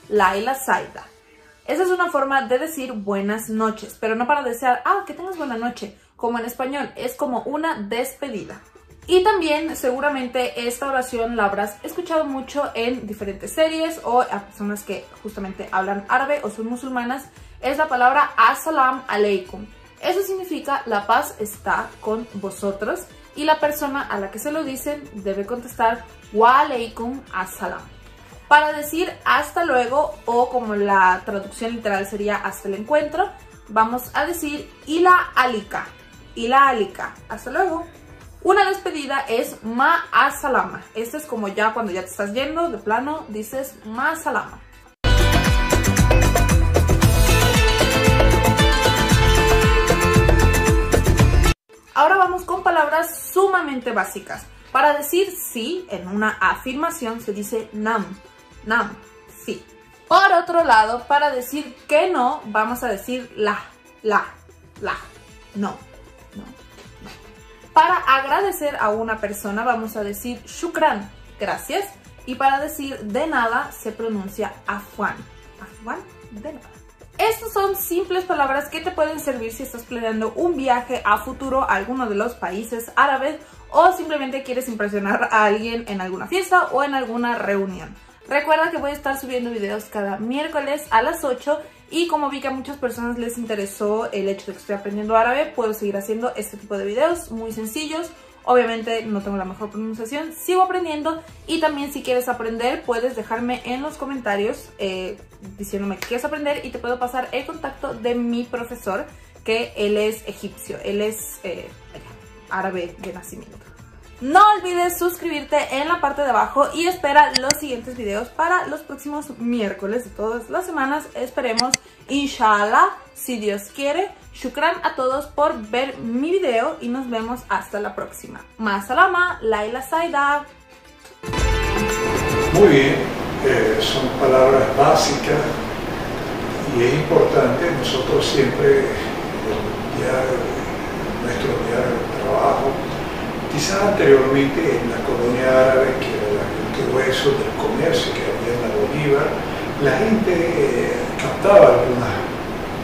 Laila Saida. Esa es una forma de decir buenas noches, pero no para desear, que tengas buena noche, como en español, es como una despedida. Y también seguramente esta oración la habrás escuchado mucho en diferentes series o a personas que justamente hablan árabe o son musulmanas. Es la palabra As-salam aleikum. Eso significa la paz está con vosotros y la persona a la que se lo dicen debe contestar wa aleikum as-salam. Para decir hasta luego, o como la traducción literal sería hasta el encuentro, vamos a decir ila alika. Ila alika. Hasta luego. Una despedida es ma as-salama. Este es como ya cuando ya te estás yendo, de plano, dices ma as-salama. Ahora vamos con palabras sumamente básicas. Para decir sí en una afirmación se dice nam. Nam, sí. Por otro lado, para decir que no, vamos a decir la, no. Para agradecer a una persona vamos a decir shukran, gracias. Y para decir de nada se pronuncia afwan, de nada. Estas son simples palabras que te pueden servir si estás planeando un viaje a futuro a alguno de los países árabes o simplemente quieres impresionar a alguien en alguna fiesta o en alguna reunión. Recuerda que voy a estar subiendo videos cada miércoles a las 8 y como vi que a muchas personas les interesó el hecho de que estoy aprendiendo árabe, puedo seguir haciendo este tipo de videos muy sencillos. Obviamente no tengo la mejor pronunciación, sigo aprendiendo y también si quieres aprender puedes dejarme en los comentarios diciéndome que quieres aprender y te puedo pasar el contacto de mi profesor, que él es egipcio, él es árabe de nacimiento. No olvides suscribirte en la parte de abajo y espera los siguientes videos para los próximos miércoles de todas las semanas. Esperemos, inshallah, si Dios quiere. Shukran a todos por ver mi video y nos vemos hasta la próxima. Ma salama, Laila Saida. Muy bien, son palabras básicas y es importante. Nosotros siempre, nuestro diario de trabajo, quizás anteriormente en la colonia árabe, que era el grueso del comercio que había en la Bolívar, la gente captaba algunas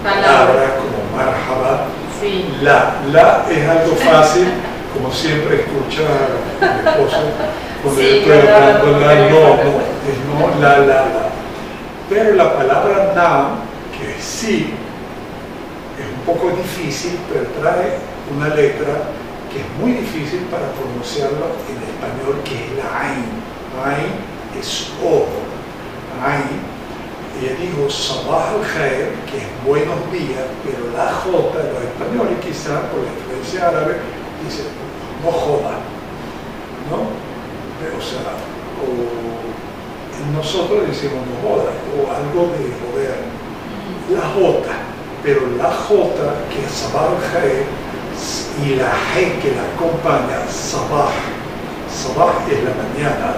palabras como marhaba. Sí. La es algo fácil, como siempre escucha mi esposo cuando yo estoy hablando, no, la. Pero la palabra nam, que sí, es un poco difícil, pero trae una letra que es muy difícil para pronunciarlo en español, que es la Ain. Ain es ojo. Ain. Ella dijo Sabah al-Khair, que es buenos días, pero la J, los españoles quizás por la influencia árabe, dicen no joda, ¿no? O sea, nosotros decimos no joda, o algo de joder. La J, pero la J, que es Sabah al-Khair, y la G que la acompaña, Sabah. Sabah es la mañana.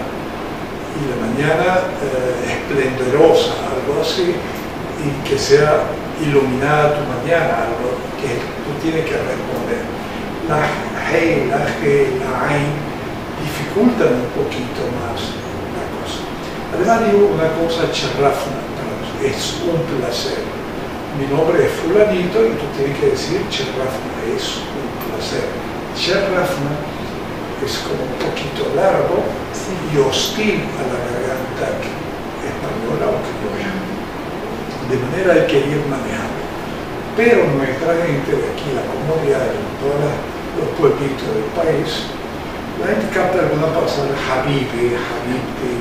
Y la mañana esplendorosa, algo así, y que sea iluminada tu mañana, algo que tú tienes que responder. La G, la Ain dificultan un poquito más la cosa. Además digo una cosa, charrafna, es un placer. Mi nombre es fulanito y tú tienes que decir charrafna, es un placer. Charrafna es como un poquito largo y hostil a la garganta española o criolla. De manera hay que ir manejando. Pero nuestra gente de aquí, la comunidad, en todos los pueblitos del país, la gente capta alguna palabra, Habibi,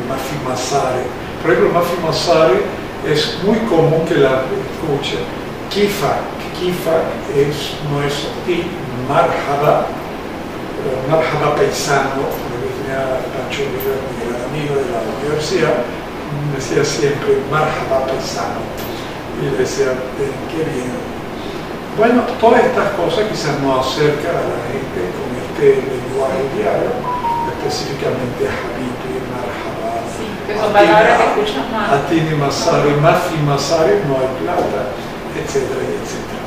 Mafi Masare. Por ejemplo, Mafi Masare es muy común que la escuche. Kifak no es hostil, marhaba. Marhaba paisano, porque tenía Pancho Villa, mi gran amigo de la universidad, me decía siempre Marhaba paisano, y le decía, qué bien. Bueno, todas estas cosas quizás no acercan a la gente con este lenguaje diario, específicamente a Habibi, Marhaba, sí, que son palabras que escuchan más. Atini Masare, Mafi Masare, no hay plata, etcétera, etcétera.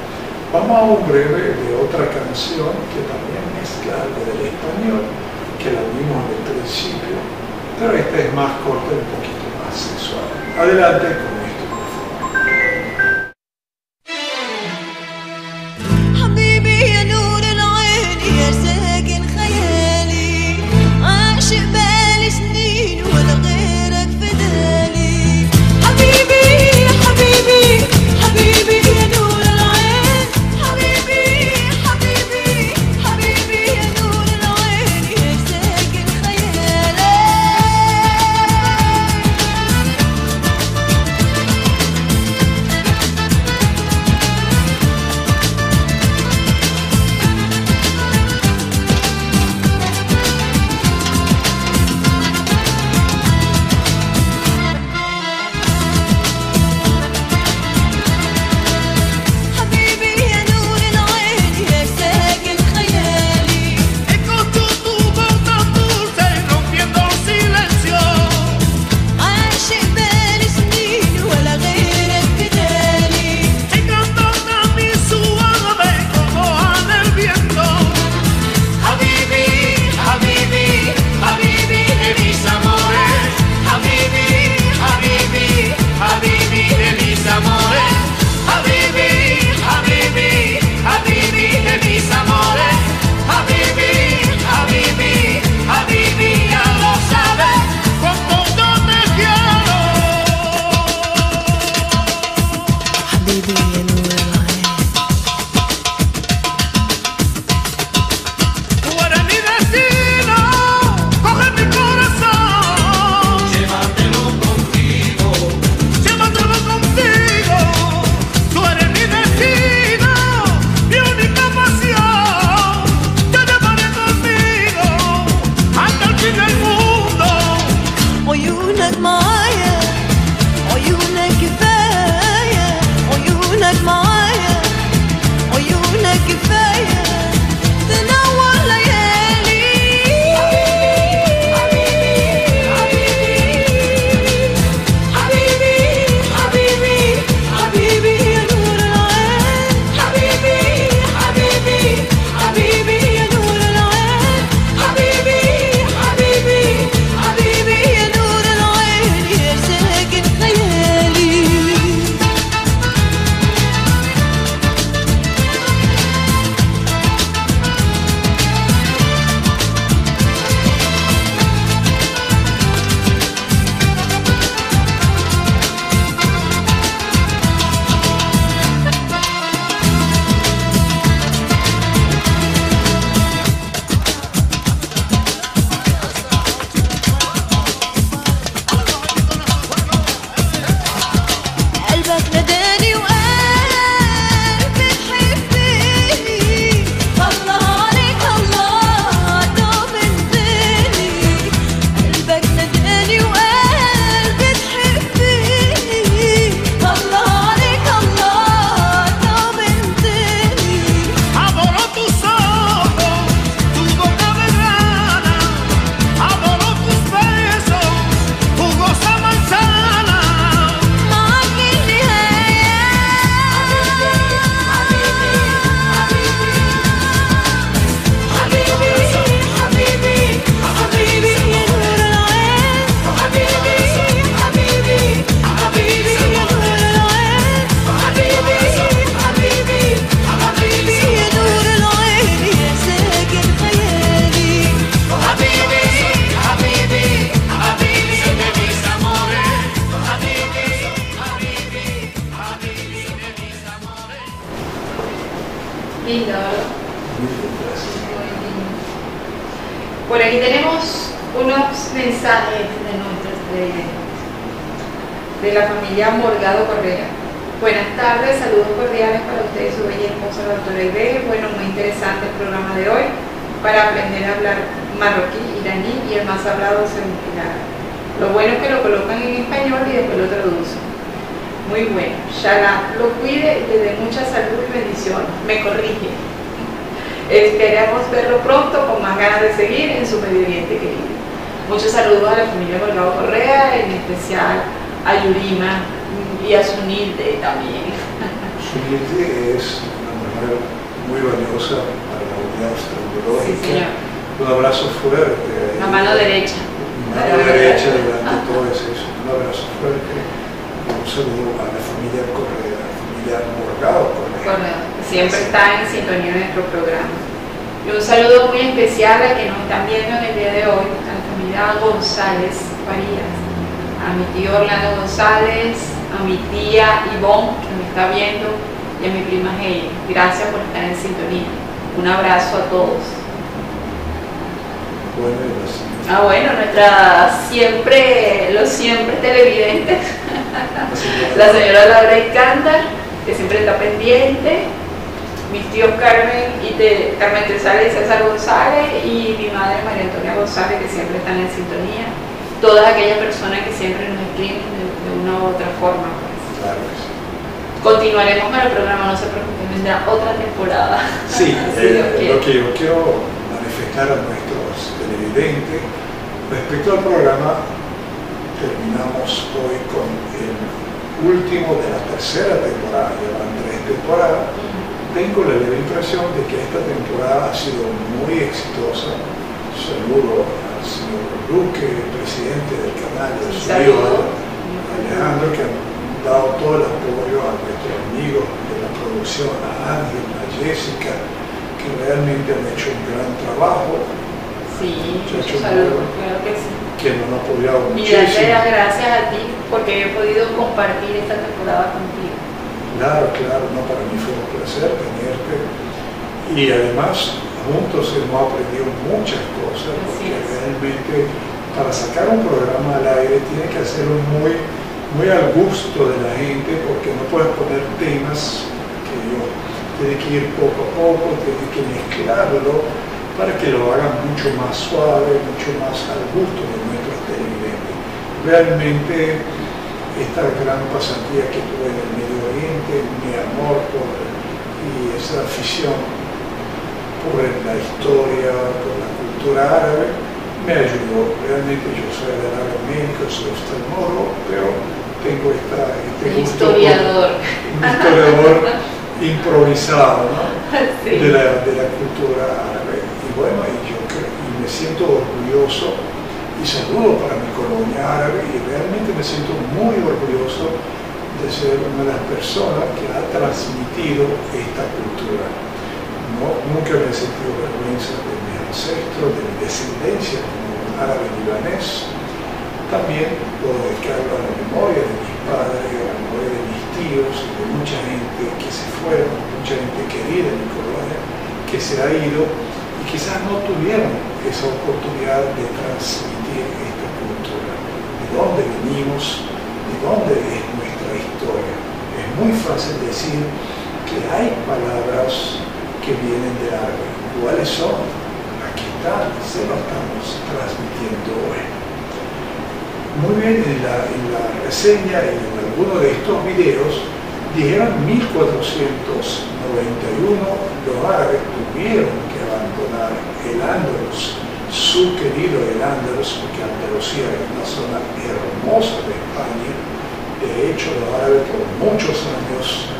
Vamos a un breve de otra canción que también mezcla algo del español, que la vimos al principio, pero esta es más corta y un poquito más sensual. Adelante con esto, por favor. حبيبي يا نور العين يا ساكن خيالي عاشق بالي سنين ولا غيرك فدالي حبيبي يا حبيبي حبيبي يا نور العين حبيبي حبيبي حبيبي يا نور العين يا ساكن خيالي عيونك معايا عيونك كفاية عيونك معايا عيونك كفاية تنور ليالي حبيبي حبيبي حبيبي يا نور العين حبيبي حبيبي حبيبي يا نور العين حبيبي حبيبي حبيبي يا نور العين يا ساكن خيالي قلبك ناداني وقال بتحبني الله عليك الله طمنتني قلبك ناداني وقال بتحبني الله عليك الله طمنتني Adoro tus ojos, tu boca verana, adoro tus besos, jugosa manzana. معاك النهاية حبيبي حبيبي حبيبي يا نور العين حبيبي حبيبي حبيبي يا نور العين حبيبي حبيبي حبيبي يا نور العين يا ساكن خيالي حبيبي حبيبي حبيبي de mis amores حبيبي حبيبي حبيبي de mis amores. Lindo, ¿verdad? Muy lindo. Por aquí tenemos unos mensajes de nuestros televidentes, de la familia Morgado Correa. Buenas tardes, saludos cordiales para ustedes, su bella esposa, la doctora Ibe. Bueno, muy interesante el programa de hoy para aprender a hablar marroquí, iraní y el más hablado según Pilar. Lo bueno es que lo colocan en español y después lo traducen. Muy bueno. Shalom lo cuide y le dé mucha salud y bendición. Me corrige. Esperamos verlo pronto con más ganas de seguir en su Medio Oriente querido. Muchos saludos a la familia Morgado Correa, en especial a Yurima y a Sunilde también. Sunilde es una mujer muy valiosa para la unidad osteopológica. Sí, señor. Un abrazo fuerte. La mano derecha. La mano derecha durante todo eso. Un abrazo fuerte. Un saludo a la familia Correa, a la familia Morgado Correa. Correcto. Siempre está en sintonía de nuestro programa. Y un saludo muy especial a que nos están viendo en el día de hoy, a la familia González Farías, a mi tío Orlando González, a mi tía Ivonne, que me está viendo, y a mi prima Heidi. Gracias por estar en sintonía. Un abrazo a todos. Bueno, los siempre televidentes, la señora Laura Icándar, que siempre está pendiente, mis tíos Carmen Tesales y César González, y mi madre María Antonia González, que siempre están en sintonía, todas aquellas personas que siempre nos escriben de una u otra forma. Pues. Claro que sí. Continuaremos con el programa, no se preocupen, vendrá otra temporada. Sí, Si Dios quiere. lo que yo quiero manifestar a nuestros televidentes respecto al programa, terminamos hoy con el último de la tercera temporada, llevan 3 temporadas. Tengo la leve impresión de que esta temporada ha sido muy exitosa. Saludo al señor Luque, presidente del canal, de su hijo Alejandro, que han dado todo el apoyo a nuestros amigos de la producción, a Ángel, a Jessica, que realmente han hecho un gran trabajo. Sí, muchos saludos, claro que sí. Que nos ha apoyado Y muchísimo. darte las gracias a ti porque he podido compartir esta temporada contigo. Claro, no, para mí fue un placer tenerte. Y además, juntos hemos aprendido muchas cosas, porque realmente para sacar un programa al aire tiene que hacerlo muy al gusto de la gente, porque no puedes poner temas que tiene que ir poco a poco, tiene que mezclarlo para que lo hagan mucho más suave, mucho más al gusto de nuestros televidentes. realmente esta gran pasantía que tuve en el Medio Oriente, mi amor y esa afición por la historia, por la cultura árabe, me ayudó. Realmente yo soy del área médico, soy oftalmólogo, pero tengo este gusto historiador. Un historiador improvisado, ¿no? Sí. de la cultura árabe. Y bueno, y me siento orgulloso y saludo para mi colonia árabe y realmente me siento muy orgulloso de ser una de las personas que ha transmitido esta cultura. Nunca me he sentido vergüenza de mis ancestros, de mi descendencia como árabe libanés. También lo descargo a la memoria de mis padres, a la memoria de mis tíos y de mucha gente que se fueron, mucha gente querida en mi colonia que se ha ido y quizás no tuvieron esa oportunidad de transmitir esta cultura. De dónde venimos, de dónde es nuestra historia. Es muy fácil decir que hay palabras que vienen del árabe. ¿Cuáles son? Aquí están, se lo estamos transmitiendo hoy. Muy bien, en la reseña y en alguno de estos videos dijeron 1491 los árabes tuvieron que abandonar el Andalus, su querido el Andalus, porque Andalucía es una zona hermosa de España. De hecho, los árabes por muchos años,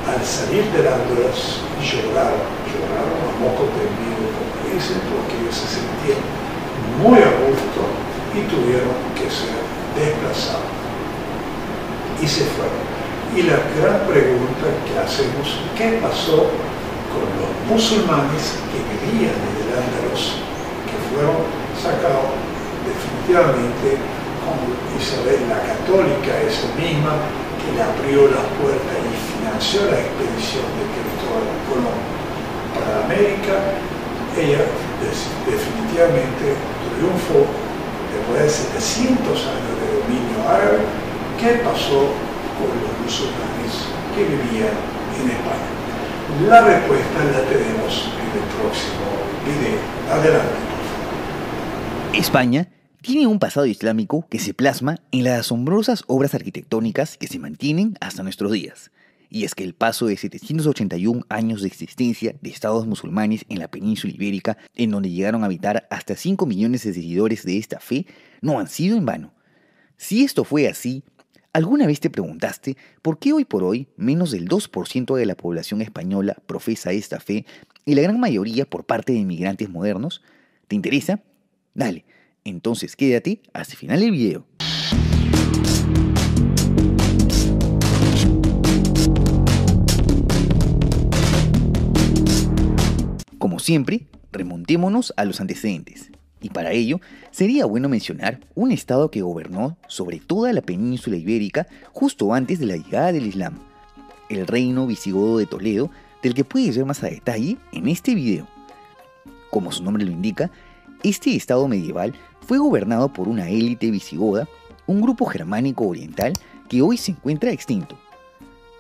al salir del Andalus, lloraron a moco tendido, como dicen, porque ellos se sentían muy a gusto y tuvieron que ser desplazados. Y se fueron. Y la gran pregunta que hacemos, ¿qué pasó con los musulmanes que vivían en el Andalus, que fueron sacados definitivamente con Isabel la Católica, esa misma que le abrió las puertas y financió la expedición de Cristóbal Colón para América? Ella definitivamente triunfó después de 700 años de dominio árabe. ¿Qué pasó con los musulmanes que vivían en España? La respuesta la tenemos en el próximo video. Adelante. España tiene un pasado islámico que se plasma en las asombrosas obras arquitectónicas que se mantienen hasta nuestros días. Y es que el paso de 781 años de existencia de estados musulmanes en la península ibérica, en donde llegaron a habitar hasta 5 millones de seguidores de esta fe, no han sido en vano. Si esto fue así, ¿alguna vez te preguntaste por qué hoy por hoy menos del 2% de la población española profesa esta fe y la gran mayoría por parte de inmigrantes modernos? ¿Te interesa? Dale, entonces quédate hasta el final del video. Como siempre, remontémonos a los antecedentes. Y para ello, sería bueno mencionar un estado que gobernó sobre toda la península ibérica justo antes de la llegada del Islam, el reino visigodo de Toledo, del que puedes ver más a detalle en este video. Como su nombre lo indica, este estado medieval fue gobernado por una élite visigoda, un grupo germánico oriental que hoy se encuentra extinto.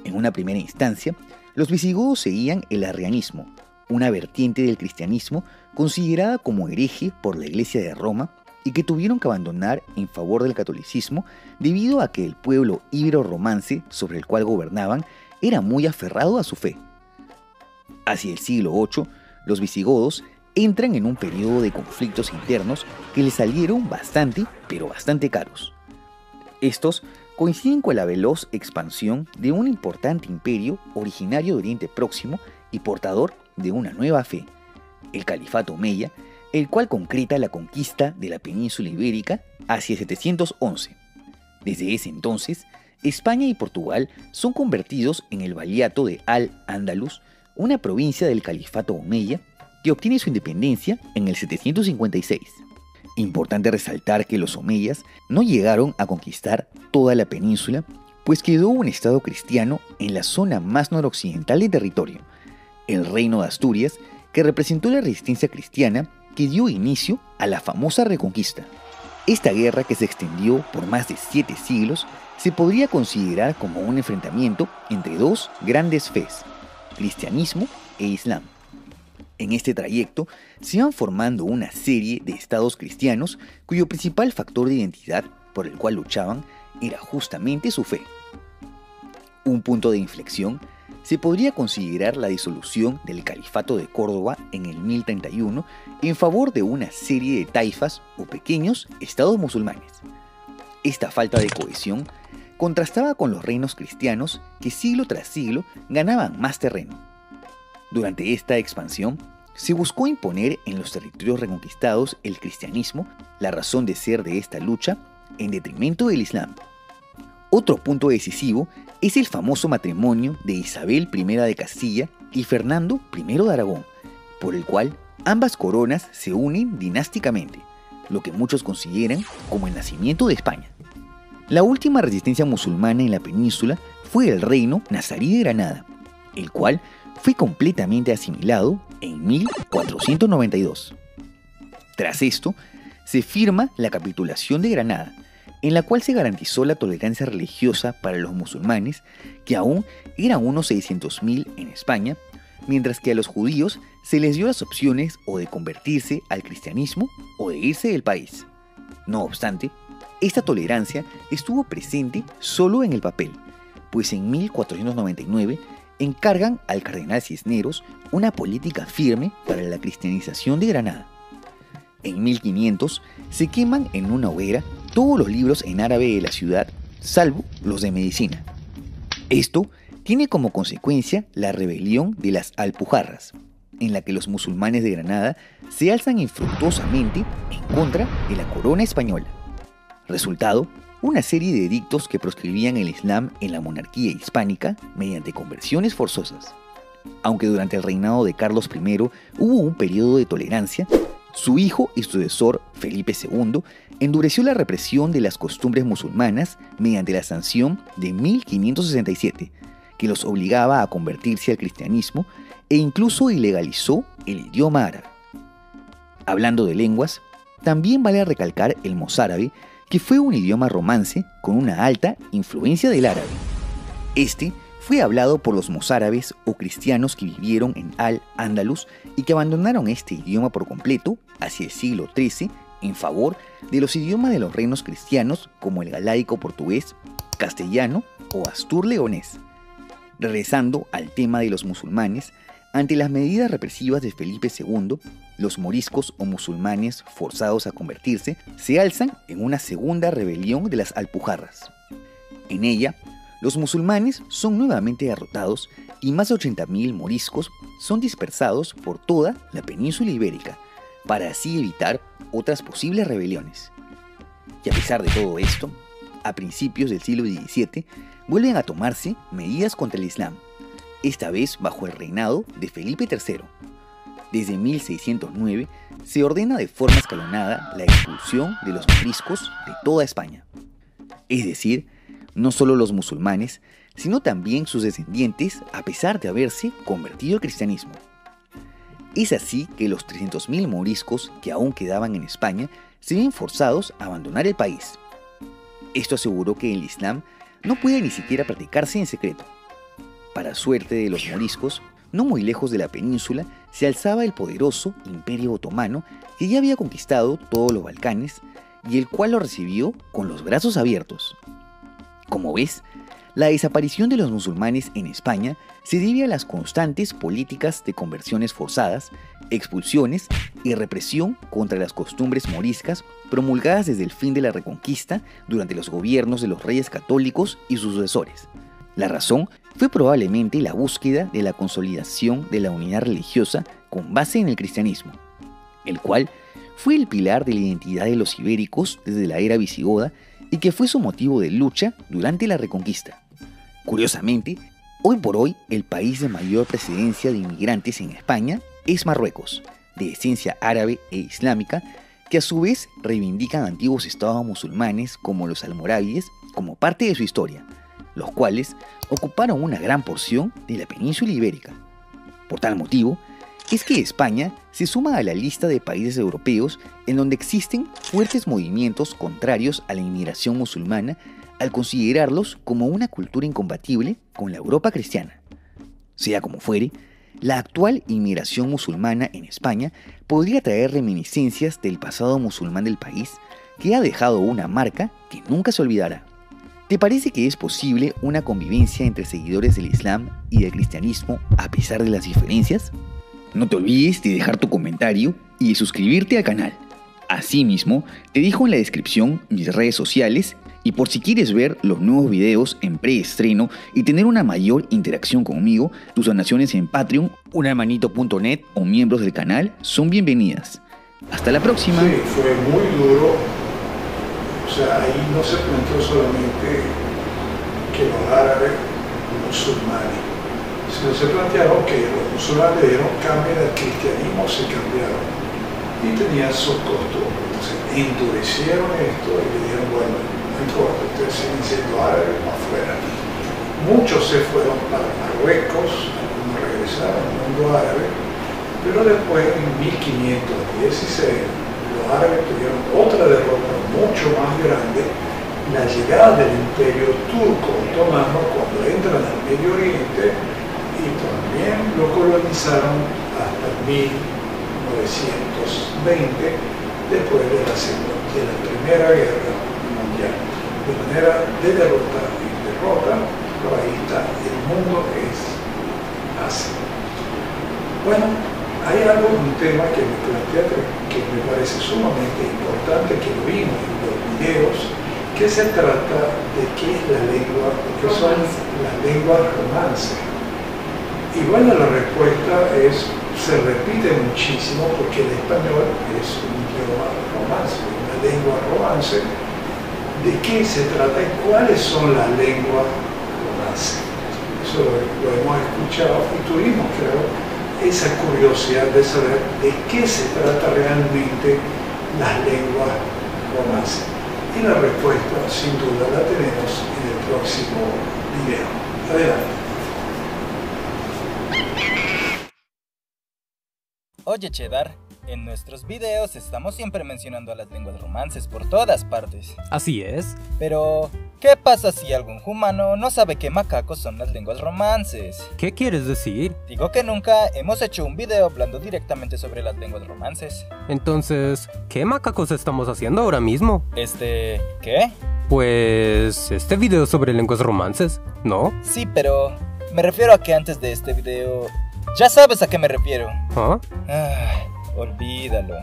En una primera instancia, los visigodos seguían el arrianismo, una vertiente del cristianismo considerada como hereje por la Iglesia de Roma y que tuvieron que abandonar en favor del catolicismo debido a que el pueblo íbero-romance sobre el cual gobernaban era muy aferrado a su fe. Hacia el siglo VIII, los visigodos entran en un periodo de conflictos internos que les salieron bastante, pero bastante caros. Estos coinciden con la veloz expansión de un importante imperio originario de Oriente Próximo y portador de una nueva fe, el Califato Omeya, el cual concreta la conquista de la península ibérica hacia 711. Desde ese entonces, España y Portugal son convertidos en el valiato de Al-Ándalus, una provincia del Califato Omeya que obtiene su independencia en el 756. Importante resaltar que los omeyas no llegaron a conquistar toda la península, pues quedó un estado cristiano en la zona más noroccidental del territorio, el Reino de Asturias, que representó la resistencia cristiana que dio inicio a la famosa Reconquista. Esta guerra, que se extendió por más de 7 siglos, se podría considerar como un enfrentamiento entre dos grandes fes, cristianismo e islam. En este trayecto se van formando una serie de estados cristianos cuyo principal factor de identidad por el cual luchaban era justamente su fe. Un punto de inflexión se podría considerar la disolución del Califato de Córdoba en el 1031 en favor de una serie de taifas o pequeños estados musulmanes. Esta falta de cohesión contrastaba con los reinos cristianos que siglo tras siglo ganaban más terreno. Durante esta expansión, se buscó imponer en los territorios reconquistados el cristianismo, la razón de ser de esta lucha, en detrimento del Islam. Otro punto decisivo es el famoso matrimonio de Isabel I de Castilla y Fernando I de Aragón, por el cual ambas coronas se unen dinásticamente, lo que muchos consideran como el nacimiento de España. La última resistencia musulmana en la península fue el reino nazarí de Granada, el cual fue completamente asimilado en 1492. Tras esto, se firma la capitulación de Granada, en la cual se garantizó la tolerancia religiosa para los musulmanes, que aún eran unos 600.000 en España, mientras que a los judíos se les dio las opciones o de convertirse al cristianismo o de irse del país. No obstante, esta tolerancia estuvo presente solo en el papel, pues en 1499 encargan al cardenal Cisneros una política firme para la cristianización de Granada. En 1500 se queman en una hoguera todos los libros en árabe de la ciudad, salvo los de medicina. Esto tiene como consecuencia la rebelión de las Alpujarras, en la que los musulmanes de Granada se alzan infructuosamente en contra de la corona española. Resultado, una serie de edictos que proscribían el Islam en la monarquía hispánica mediante conversiones forzosas. Aunque durante el reinado de Carlos I hubo un periodo de tolerancia, su hijo y sucesor, Felipe II, endureció la represión de las costumbres musulmanas mediante la sanción de 1567, que los obligaba a convertirse al cristianismo e incluso ilegalizó el idioma árabe. Hablando de lenguas, también vale recalcar el mozárabe, que fue un idioma romance con una alta influencia del árabe. Este fue hablado por los mozárabes o cristianos que vivieron en Al-Ándalus y que abandonaron este idioma por completo hacia el siglo XIII en favor de los idiomas de los reinos cristianos como el galaico portugués, castellano o astur-leonés. Regresando al tema de los musulmanes, ante las medidas represivas de Felipe II, los moriscos o musulmanes forzados a convertirse se alzan en una segunda rebelión de las Alpujarras. En ella, los musulmanes son nuevamente derrotados y más de 80.000 moriscos son dispersados por toda la península ibérica, para así evitar otras posibles rebeliones. Y a pesar de todo esto, a principios del siglo XVII vuelven a tomarse medidas contra el Islam, esta vez bajo el reinado de Felipe III. Desde 1609 se ordena de forma escalonada la expulsión de los moriscos de toda España. Es decir, no solo los musulmanes, sino también sus descendientes a pesar de haberse convertido al cristianismo. Es así que los 300.000 moriscos que aún quedaban en España se ven forzados a abandonar el país. Esto aseguró que el Islam no puede ni siquiera practicarse en secreto. Para suerte de los moriscos, no muy lejos de la península se alzaba el poderoso Imperio Otomano que ya había conquistado todos los Balcanes y el cual lo recibió con los brazos abiertos. Como ves, la desaparición de los musulmanes en España se debe a las constantes políticas de conversiones forzadas, expulsiones y represión contra las costumbres moriscas promulgadas desde el fin de la Reconquista durante los gobiernos de los reyes católicos y sus sucesores. La razón fue probablemente la búsqueda de la consolidación de la unidad religiosa con base en el cristianismo, el cual fue el pilar de la identidad de los ibéricos desde la era visigoda y que fue su motivo de lucha durante la Reconquista. Curiosamente, hoy por hoy el país de mayor presidencia de inmigrantes en España es Marruecos, de esencia árabe e islámica, que a su vez reivindican antiguos estados musulmanes como los almorávides como parte de su historia, los cuales ocuparon una gran porción de la península ibérica. Por tal motivo, es que España se suma a la lista de países europeos en donde existen fuertes movimientos contrarios a la inmigración musulmana al considerarlos como una cultura incompatible con la Europa cristiana. Sea como fuere, la actual inmigración musulmana en España podría traer reminiscencias del pasado musulmán del país, que ha dejado una marca que nunca se olvidará. ¿Te parece que es posible una convivencia entre seguidores del Islam y del cristianismo a pesar de las diferencias? No te olvides de dejar tu comentario y de suscribirte al canal. Asimismo, te dejo en la descripción mis redes sociales y por si quieres ver los nuevos videos en preestreno y tener una mayor interacción conmigo, tus donaciones en Patreon, unhermanito.net o miembros del canal son bienvenidas. Hasta la próxima. Sí, fue muy duro. O sea, ahí no se planteó solamente que los árabes musulmanes, sino se plantearon que los musulmanes dieron cambio al cristianismo, se cambiaron y tenían sus costumbres. Entonces endurecieron esto y le dijeron, bueno, no importa, ustedes siguen siendo árabes afuera. Muchos se fueron para Marruecos, algunos regresaron al mundo árabe, pero después en 1516 los árabes tuvieron otra derrota mucho más grande, la llegada del imperio turco otomano cuando entran al Medio Oriente y también lo colonizaron hasta 1920 después de la Primera Guerra Mundial. De manera de derrota en derrota, pero ahí está, el mundo es así. Bueno, hay un tema que me plantea que me parece sumamente importante, que lo vimos en los videos, que se trata de qué es la lengua, qué son las lenguas romance. Y bueno, la respuesta se repite muchísimo porque el español es un idioma romance, una lengua romance. ¿De qué se trata y cuáles son las lenguas romance? Eso lo hemos escuchado y tuvimos, creo, esa curiosidad de saber de qué se trata realmente las lenguas romance. Y la respuesta, sin duda, la tenemos en el próximo video. Adelante. Oye, Cheddar, en nuestros videos estamos siempre mencionando a las lenguas romances por todas partes. Así es. Pero, ¿qué pasa si algún humano no sabe qué macacos son las lenguas romances? ¿Qué quieres decir? Digo que nunca hemos hecho un video hablando directamente sobre las lenguas romances. Entonces, ¿qué macacos estamos haciendo ahora mismo? ¿Qué? Pues, este video sobre lenguas romances, ¿no? Sí, pero me refiero a que antes de este video... Ya sabes a qué me refiero. ¿Ah? Olvídalo.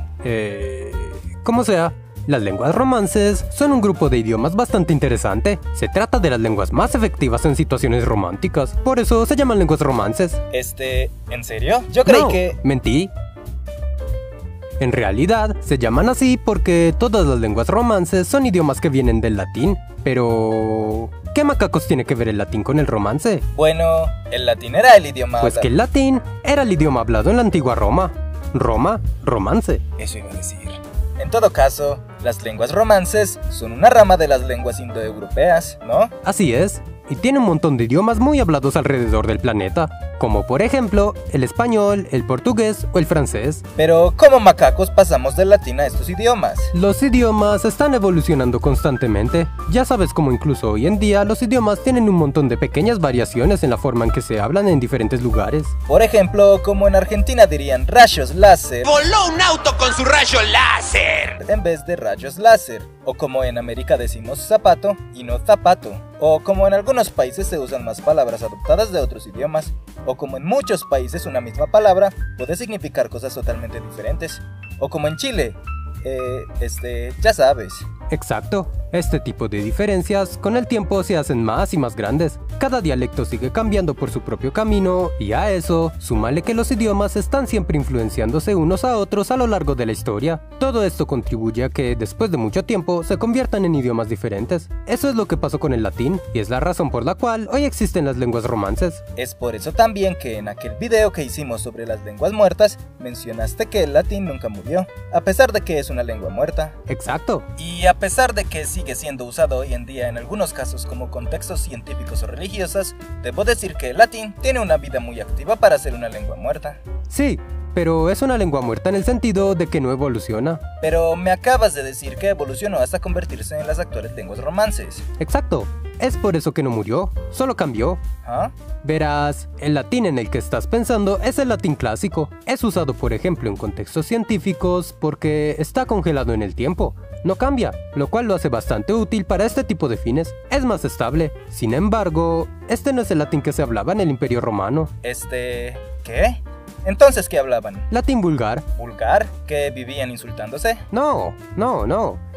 Como sea, las lenguas romances son un grupo de idiomas bastante interesante. Se trata de las lenguas más efectivas en situaciones románticas, por eso se llaman lenguas romances. ¿En serio? Yo creí que... Mentí. En realidad, se llaman así porque todas las lenguas romances son idiomas que vienen del latín. Pero... ¿qué macacos tiene que ver el latín con el romance? Bueno, el latín era el idioma... Pues que el latín era el idioma hablado en la antigua Roma. Roma, romance. Eso iba a decir. En todo caso, las lenguas romances son una rama de las lenguas indoeuropeas, ¿no? Así es, y tiene un montón de idiomas muy hablados alrededor del planeta, como por ejemplo, el español, el portugués o el francés. Pero, ¿cómo macacos pasamos del latín a estos idiomas? Los idiomas están evolucionando constantemente. Ya sabes cómo incluso hoy en día los idiomas tienen un montón de pequeñas variaciones en la forma en que se hablan en diferentes lugares. Por ejemplo, como en Argentina dirían rayos láser. ¡Voló un auto con su rayo láser! En vez de rayos láser. O como en América decimos zapato y no zapato. O como en algunos países se usan más palabras adoptadas de otros idiomas. O como en muchos países una misma palabra puede significar cosas totalmente diferentes. O como en Chile. Ya sabes. Exacto. Este tipo de diferencias con el tiempo se hacen más y más grandes. Cada dialecto sigue cambiando por su propio camino y a eso, súmale que los idiomas están siempre influenciándose unos a otros a lo largo de la historia. Todo esto contribuye a que, después de mucho tiempo, se conviertan en idiomas diferentes. Eso es lo que pasó con el latín y es la razón por la cual hoy existen las lenguas romances. Es por eso también que en aquel video que hicimos sobre las lenguas muertas, mencionaste que el latín nunca murió, a pesar de que es una lengua muerta. Exacto. Y a pesar de que sigue siendo usado hoy en día en algunos casos como contextos científicos o religiosos, debo decir que el latín tiene una vida muy activa para ser una lengua muerta. Sí, pero es una lengua muerta en el sentido de que no evoluciona. Pero me acabas de decir que evolucionó hasta convertirse en las actuales lenguas romances. Exacto, es por eso que no murió, solo cambió. ¿Ah? Verás, el latín en el que estás pensando es el latín clásico. Es usado por ejemplo en contextos científicos porque está congelado en el tiempo. no cambia, lo cual lo hace bastante útil para este tipo de fines. Es más estable. Sin embargo, este no es el latín que se hablaba en el Imperio Romano. ¿Qué? Entonces, ¿qué hablaban? Latín vulgar. ¿Vulgar? ¿Que vivían insultándose? No.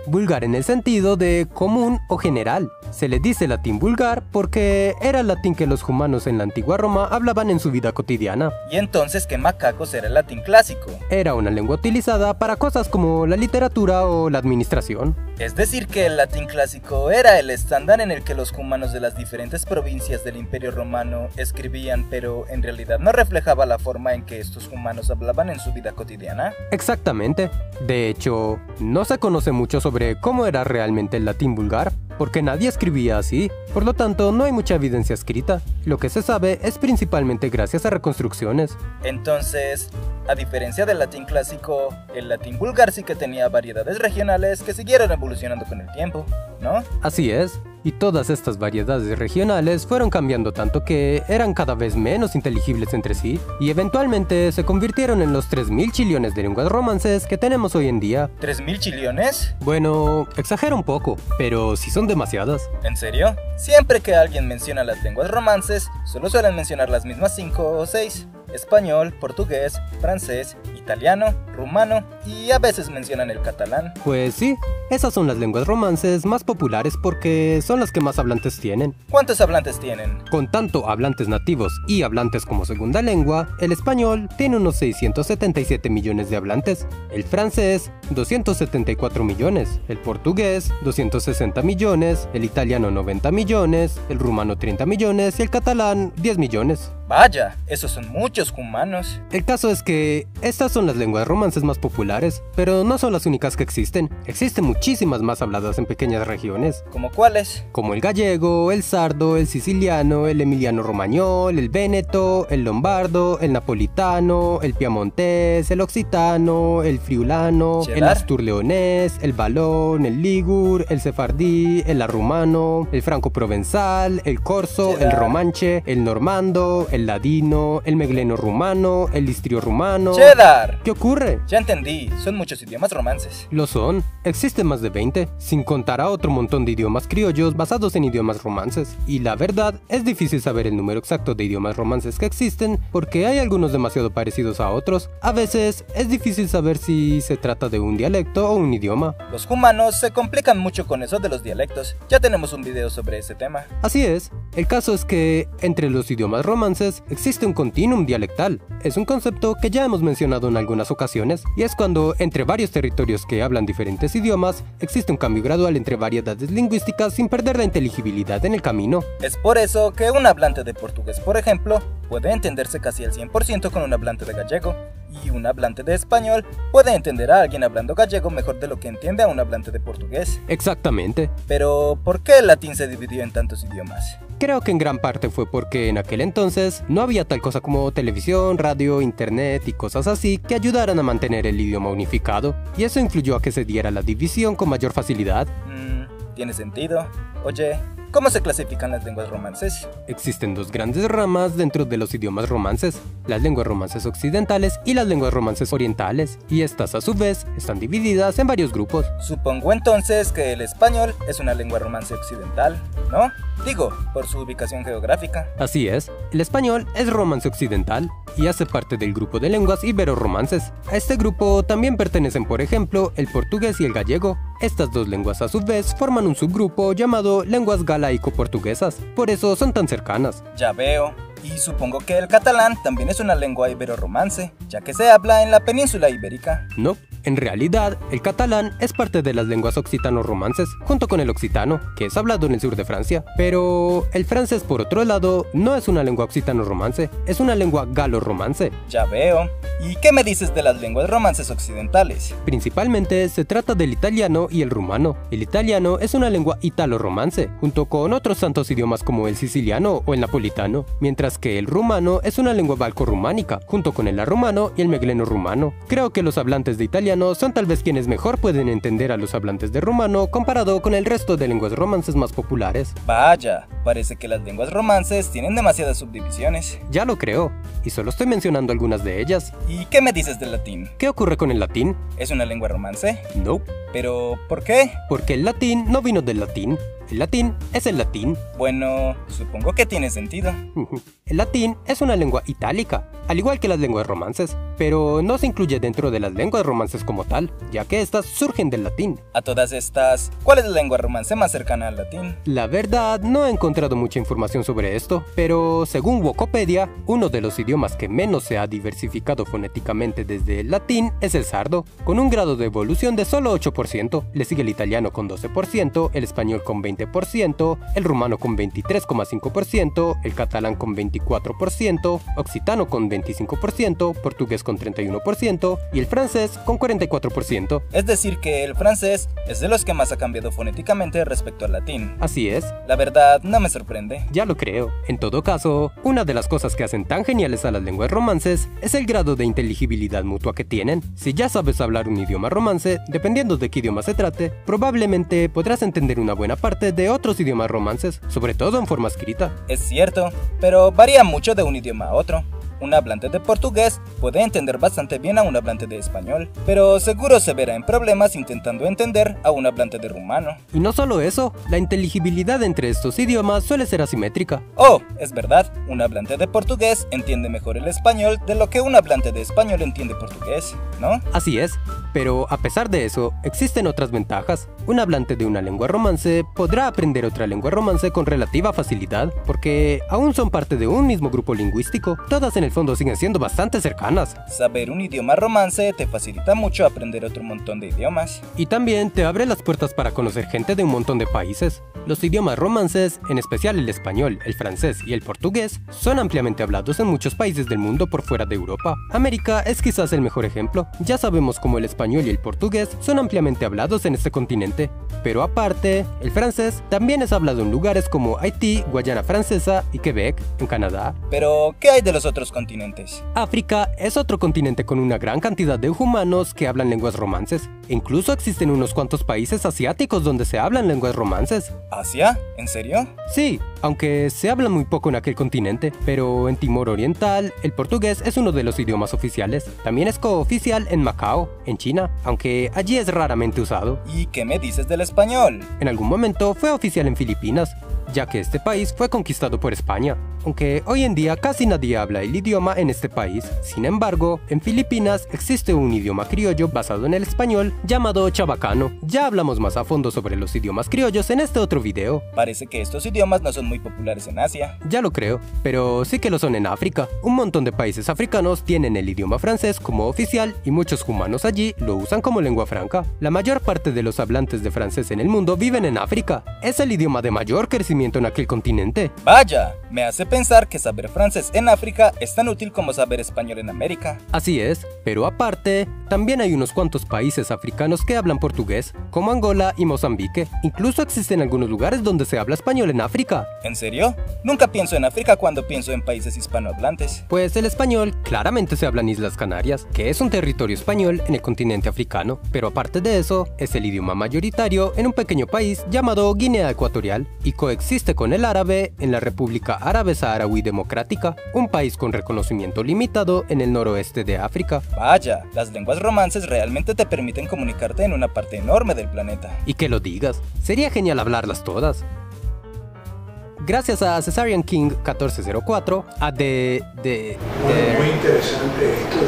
Vulgar en el sentido de común o general. Se le dice latín vulgar porque era el latín que los humanos en la antigua Roma hablaban en su vida cotidiana. ¿Y entonces qué macacos era el latín clásico? Era una lengua utilizada para cosas como la literatura o la administración. Es decir, que el latín clásico era el estándar en el que los humanos de las diferentes provincias del Imperio Romano escribían, pero en realidad no reflejaba la forma en que estos humanos hablaban en su vida cotidiana. Exactamente. De hecho, no se conoce mucho sobre cómo era realmente el latín vulgar, porque nadie escribía así. Por lo tanto, no hay mucha evidencia escrita. Lo que se sabe es principalmente gracias a reconstrucciones. Entonces, a diferencia del latín clásico, el latín vulgar sí que tenía variedades regionales que siguieron evolucionando con el tiempo, ¿no? Así es. Y todas estas variedades regionales fueron cambiando tanto que eran cada vez menos inteligibles entre sí, y eventualmente se convirtieron en los 3.000 chillones de lenguas romances que tenemos hoy en día. ¿3.000 chillones? Bueno, exagero un poco, pero sí son demasiadas. ¿En serio? Siempre que alguien menciona las lenguas romances, solo suelen mencionar las mismas 5 o 6. Español, portugués, francés, italiano, rumano y a veces mencionan el catalán. Pues sí, esas son las lenguas romances más populares porque son las que más hablantes tienen. ¿Cuántos hablantes tienen? Con tanto hablantes nativos y hablantes como segunda lengua, el español tiene unos 677 millones de hablantes, el francés 274 millones, el portugués 260 millones, el italiano 90 millones, el rumano 30 millones y el catalán 10 millones. Vaya, esos son muchos humanos. El caso es que estas son las lenguas romances más populares, pero no son las únicas que existen. Existen muchísimas más habladas en pequeñas regiones. ¿Como cuáles? Como el gallego, el sardo, el siciliano, el emiliano romagnol, el véneto, el lombardo, el napolitano, el piamontés, el occitano, el friulano, el astur-leonés, el valón, el ligur, el sefardí, el arrumano, el franco-provenzal, el corso, el romanche, el normando, el ladino, el megleno rumano, el istrio rumano. ¡Cheddar! ¿Qué ocurre? Ya entendí, son muchos idiomas romances. Lo son, existen más de 20, sin contar a otro montón de idiomas criollos basados en idiomas romances. Y la verdad, es difícil saber el número exacto de idiomas romances que existen, porque hay algunos demasiado parecidos a otros. A veces, es difícil saber si se trata de un dialecto o un idioma. Los humanos se complican mucho con eso de los dialectos. Ya tenemos un video sobre ese tema. Así es, el caso es que, entre los idiomas romances, existe un continuum dialectal. Es un concepto que ya hemos mencionado en algunas ocasiones, y es cuando, entre varios territorios que hablan diferentes idiomas, existe un cambio gradual entre variedades lingüísticas sin perder la inteligibilidad en el camino. Es por eso que un hablante de portugués, por ejemplo, puede entenderse casi al 100% con un hablante de gallego, y un hablante de español puede entender a alguien hablando gallego mejor de lo que entiende a un hablante de portugués. Exactamente. Pero, ¿por qué el latín se dividió en tantos idiomas? Creo que en gran parte fue porque en aquel entonces no había tal cosa como televisión, radio, internet y cosas así que ayudaran a mantener el idioma unificado, y eso influyó a que se diera la división con mayor facilidad. ¿Tiene sentido? Oye, ¿cómo se clasifican las lenguas romances? Existen dos grandes ramas dentro de los idiomas romances, las lenguas romances occidentales y las lenguas romances orientales, y estas a su vez están divididas en varios grupos. Supongo entonces que el español es una lengua romance occidental, ¿no? Digo, por su ubicación geográfica. Así es, el español es romance occidental y hace parte del grupo de lenguas ibero-romances. A este grupo también pertenecen, por ejemplo, el portugués y el gallego. Estas dos lenguas a su vez forman un subgrupo llamado lenguas galaico-portuguesas, por eso son tan cercanas. Ya veo. Y supongo que el catalán también es una lengua ibero-romance, ya que se habla en la península ibérica. No, en realidad, el catalán es parte de las lenguas occitano-romances, junto con el occitano, que es hablado en el sur de Francia. Pero el francés, por otro lado, no es una lengua occitano-romance, es una lengua galo-romance. Ya veo. ¿Y qué me dices de las lenguas romances occidentales? Principalmente se trata del italiano y el rumano. El italiano es una lengua italo-romance, junto con otros tantos idiomas como el siciliano o el napolitano, mientras que el rumano es una lengua balco-rumánica, junto con el arrumano y el megleno rumano. Creo que los hablantes de italiano italianos son tal vez quienes mejor pueden entender a los hablantes de rumano comparado con el resto de lenguas romances más populares. Vaya, parece que las lenguas romances tienen demasiadas subdivisiones. Ya lo creo, y solo estoy mencionando algunas de ellas. ¿Y qué me dices del latín? ¿Qué ocurre con el latín? ¿Es una lengua romance? No. ¿Pero por qué? Porque el latín no vino del latín. El latín es el latín. Bueno, supongo que tiene sentido. El latín es una lengua itálica, al igual que las lenguas romances, pero no se incluye dentro de las lenguas romances como tal, ya que estas surgen del latín. A todas estas, ¿cuál es la lengua romance más cercana al latín? La verdad, no he encontrado mucha información sobre esto, pero según Wikipedia, uno de los idiomas que menos se ha diversificado fonéticamente desde el latín es el sardo, con un grado de evolución de solo 8%, le sigue el italiano con 12%, el español con 20%, el rumano con 23,5%, el catalán con 24%, occitano con 25%, portugués con 31% y el francés con 44%. Es decir que el francés es de los que más ha cambiado fonéticamente respecto al latín. Así es. La verdad, no me sorprende. Ya lo creo. En todo caso, una de las cosas que hacen tan geniales a las lenguas romances es el grado de inteligibilidad mutua que tienen. Si ya sabes hablar un idioma romance, dependiendo de qué idioma se trate, probablemente podrás entender una buena parte de otros idiomas romances, sobre todo en forma escrita. Es cierto, pero varía mucho de un idioma a otro. Un hablante de portugués puede entender bastante bien a un hablante de español, pero seguro se verá en problemas intentando entender a un hablante de rumano. Y no solo eso, la inteligibilidad entre estos idiomas suele ser asimétrica. Oh, es verdad, un hablante de portugués entiende mejor el español de lo que un hablante de español entiende portugués, ¿no? Así es, pero a pesar de eso, existen otras ventajas. Un hablante de una lengua romance podrá aprender otra lengua romance con relativa facilidad, porque aún son parte de un mismo grupo lingüístico, todas en el fondo siguen siendo bastante cercanas. Saber un idioma romance te facilita mucho aprender otro montón de idiomas. Y también te abre las puertas para conocer gente de un montón de países. Los idiomas romances, en especial el español, el francés y el portugués, son ampliamente hablados en muchos países del mundo por fuera de Europa. América es quizás el mejor ejemplo. Ya sabemos cómo el español y el portugués son ampliamente hablados en este continente. Pero aparte, el francés también es hablado en lugares como Haití, Guayana Francesa y Quebec, en Canadá. Pero, ¿qué hay de los otros continentes? África es otro continente con una gran cantidad de humanos que hablan lenguas romances. E incluso existen unos cuantos países asiáticos donde se hablan lenguas romances. ¿Asia? ¿En serio? Sí, aunque se habla muy poco en aquel continente, pero en Timor Oriental, el portugués es uno de los idiomas oficiales. También es cooficial en Macao, en China, aunque allí es raramente usado. ¿Y qué me dices del español? En algún momento fue oficial en Filipinas, ya que este país fue conquistado por España, aunque hoy en día casi nadie habla el idioma en este país. Sin embargo, en Filipinas existe un idioma criollo basado en el español llamado chabacano. Ya hablamos más a fondo sobre los idiomas criollos en este otro video. Parece que estos idiomas no son muy populares en Asia. Ya lo creo, pero sí que lo son en África. Un montón de países africanos tienen el idioma francés como oficial y muchos humanos allí lo usan como lengua franca. La mayor parte de los hablantes de francés en el mundo viven en África. Es el idioma de mayor crecimiento en aquel continente. Vaya, me hace pensar que saber francés en África es tan útil como saber español en América. Así es, pero aparte, también hay unos cuantos países africanos que hablan portugués, como Angola y Mozambique. Incluso existen algunos lugares donde se habla español en África. ¿En serio? Nunca pienso en África cuando pienso en países hispanohablantes. Pues el español claramente se habla en Islas Canarias, que es un territorio español en el continente africano, pero aparte de eso, es el idioma mayoritario en un pequeño país llamado Guinea Ecuatorial y coexiste con el árabe en la República Árabe Saharaui Democrática, un país con reconocimiento limitado en el noroeste de África. Vaya, las lenguas romances realmente te permiten comunicarte en una parte enorme del planeta. Y que lo digas, sería genial hablarlas todas. Gracias a Caesarean King 1404, Muy interesante esto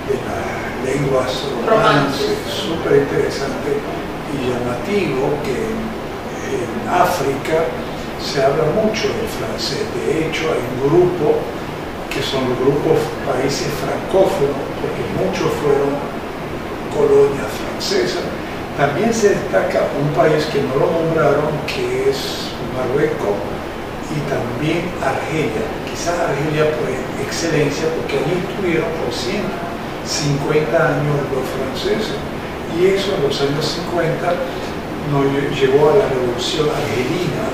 de las lenguas romances, súper interesante y llamativo que en África se habla mucho el francés. De hecho, hay un grupo que son los grupos países francófonos, porque muchos fueron colonias francesas. También se destaca un país que no lo nombraron, que es Marruecos, y también Argelia. Quizás Argelia por excelencia, porque allí estuvieron por 150 años los franceses, y eso en los años 50 nos llevó a la revolución argelina,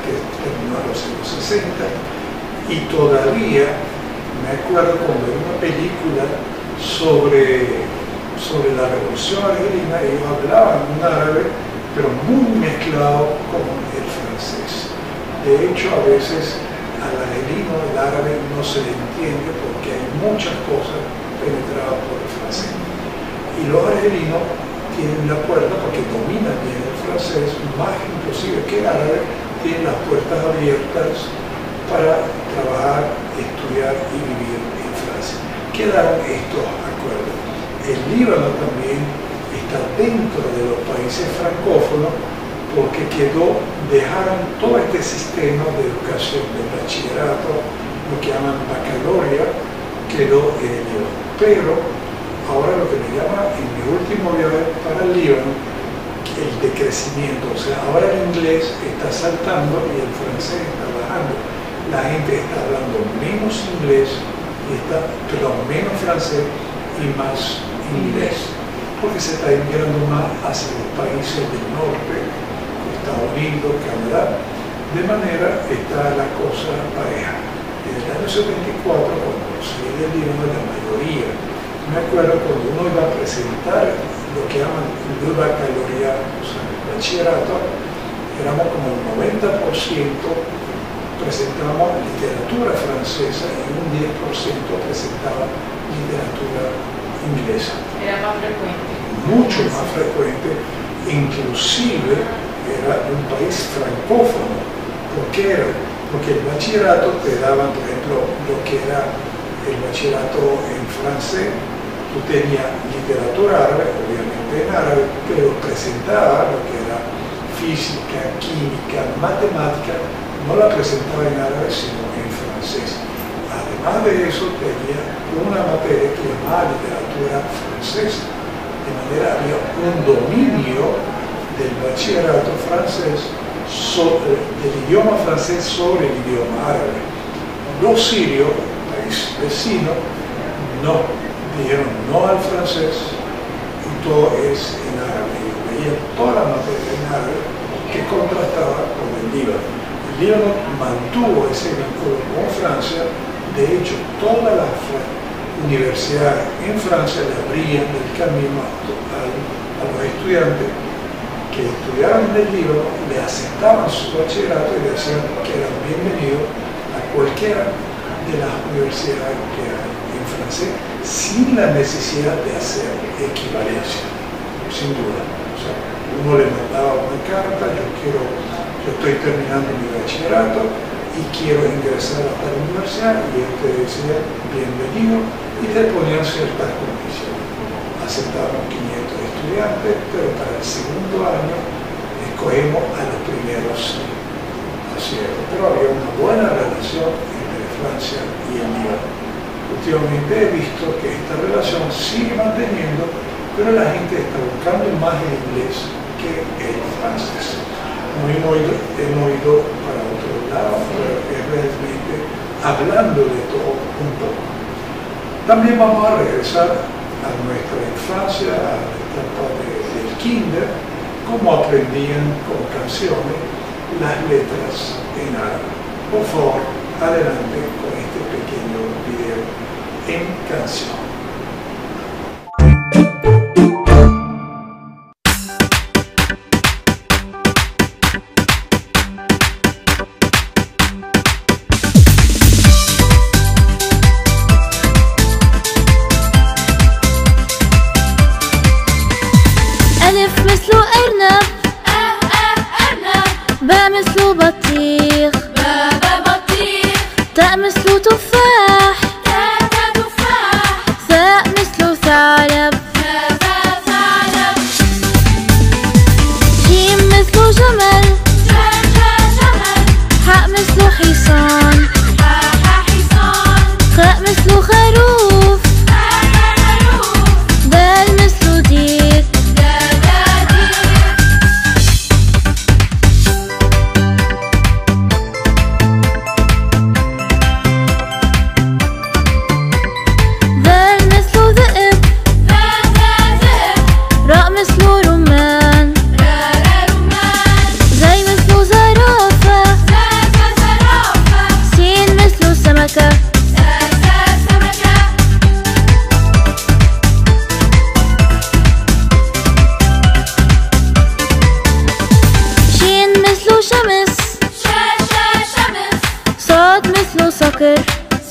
que terminó en los años 60, y todavía me acuerdo cuando hay una película sobre sobre la revolución argelina, ellos hablaban un árabe, pero muy mezclado con el francés. De hecho, a veces al argelino el árabe no se le entiende porque hay muchas cosas penetradas por el francés. Y los argelinos tienen la puerta, porque dominan bien el francés, más inclusive que el árabe, tienen las puertas abiertas para trabajar, estudiar y vivir en Francia. Quedaron estos acuerdos. El Líbano también está dentro de los países francófonos porque dejaron todo este sistema de educación, de bachillerato, lo que llaman baccalaurea, quedó en el Líbano. Pero ahora lo que me llama en mi último viaje para el Líbano, el decrecimiento, o sea, ahora el inglés está saltando y el francés está bajando. La gente está hablando menos inglés, menos francés y más inglés, porque se está enviando más hacia los países del norte, Estados Unidos, Canadá, de manera está la cosa pareja. En el año 74, cuando salí del Líbano, la mayoría, me acuerdo cuando uno iba a presentar lo que llaman el baccalaureado, o sea, el bachillerato, éramos como el 90% presentábamos literatura francesa y un 10% presentaba literatura inglesa. Era más frecuente. Mucho más frecuente, inclusive era un país francófono. ¿Por qué era? Porque el bachillerato te daban, por ejemplo, lo que era el bachillerato en francés, tú tenías literatura árabe, obviamente en árabe, pero presentaba lo que era física, química, matemática, no la presentaba en árabe, sino en francés. Además de eso, tenía una materia que llamaba literatura francesa. De manera había un dominio del bachillerato francés, del idioma francés sobre el idioma árabe. Los sirios, país vecino, no, dijeron no al francés y todo es en árabe. Y veían toda la materia en árabe que contrastaba con el Líbano. El Líbano mantuvo ese vínculo con Francia. De hecho, todas las universidades en Francia le abrían el camino a los estudiantes que estudiaban en el Líbano, le aceptaban su bachillerato y le decían que eran bienvenidos a cualquiera de las universidades que hay en francés, sin la necesidad de hacer equivalencia, sin duda. O sea, uno le mandaba una carta, yo estoy terminando mi bachillerato y quiero ingresar a la universidad, y él te decía bienvenido y te ponían ciertas condiciones. Aceptaban 500 estudiantes, pero para el segundo año escogemos a los primeros 100. Así es, pero había una buena relación entre Francia y el Líbano. Últimamente he visto que esta relación sigue manteniendo, pero la gente está buscando más el inglés que el francés. Hemos ido para otro lado, pero es realmente hablando de todo un poco. También vamos a regresar a nuestra infancia, a la etapa del kinder, cómo aprendían con canciones las letras en árabe. Por favor, adelante con este pequeño video en canción. تاء مثل تفاح،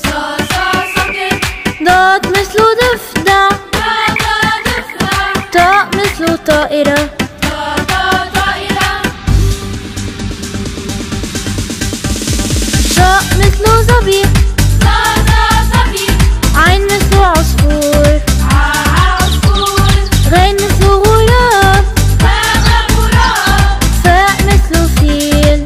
صقر صقر ضاد مثل ضفدع طاء مثل طائرة شاء مثل ظبي عين مثل عصفور غين مثل غراب فاء مثل فيل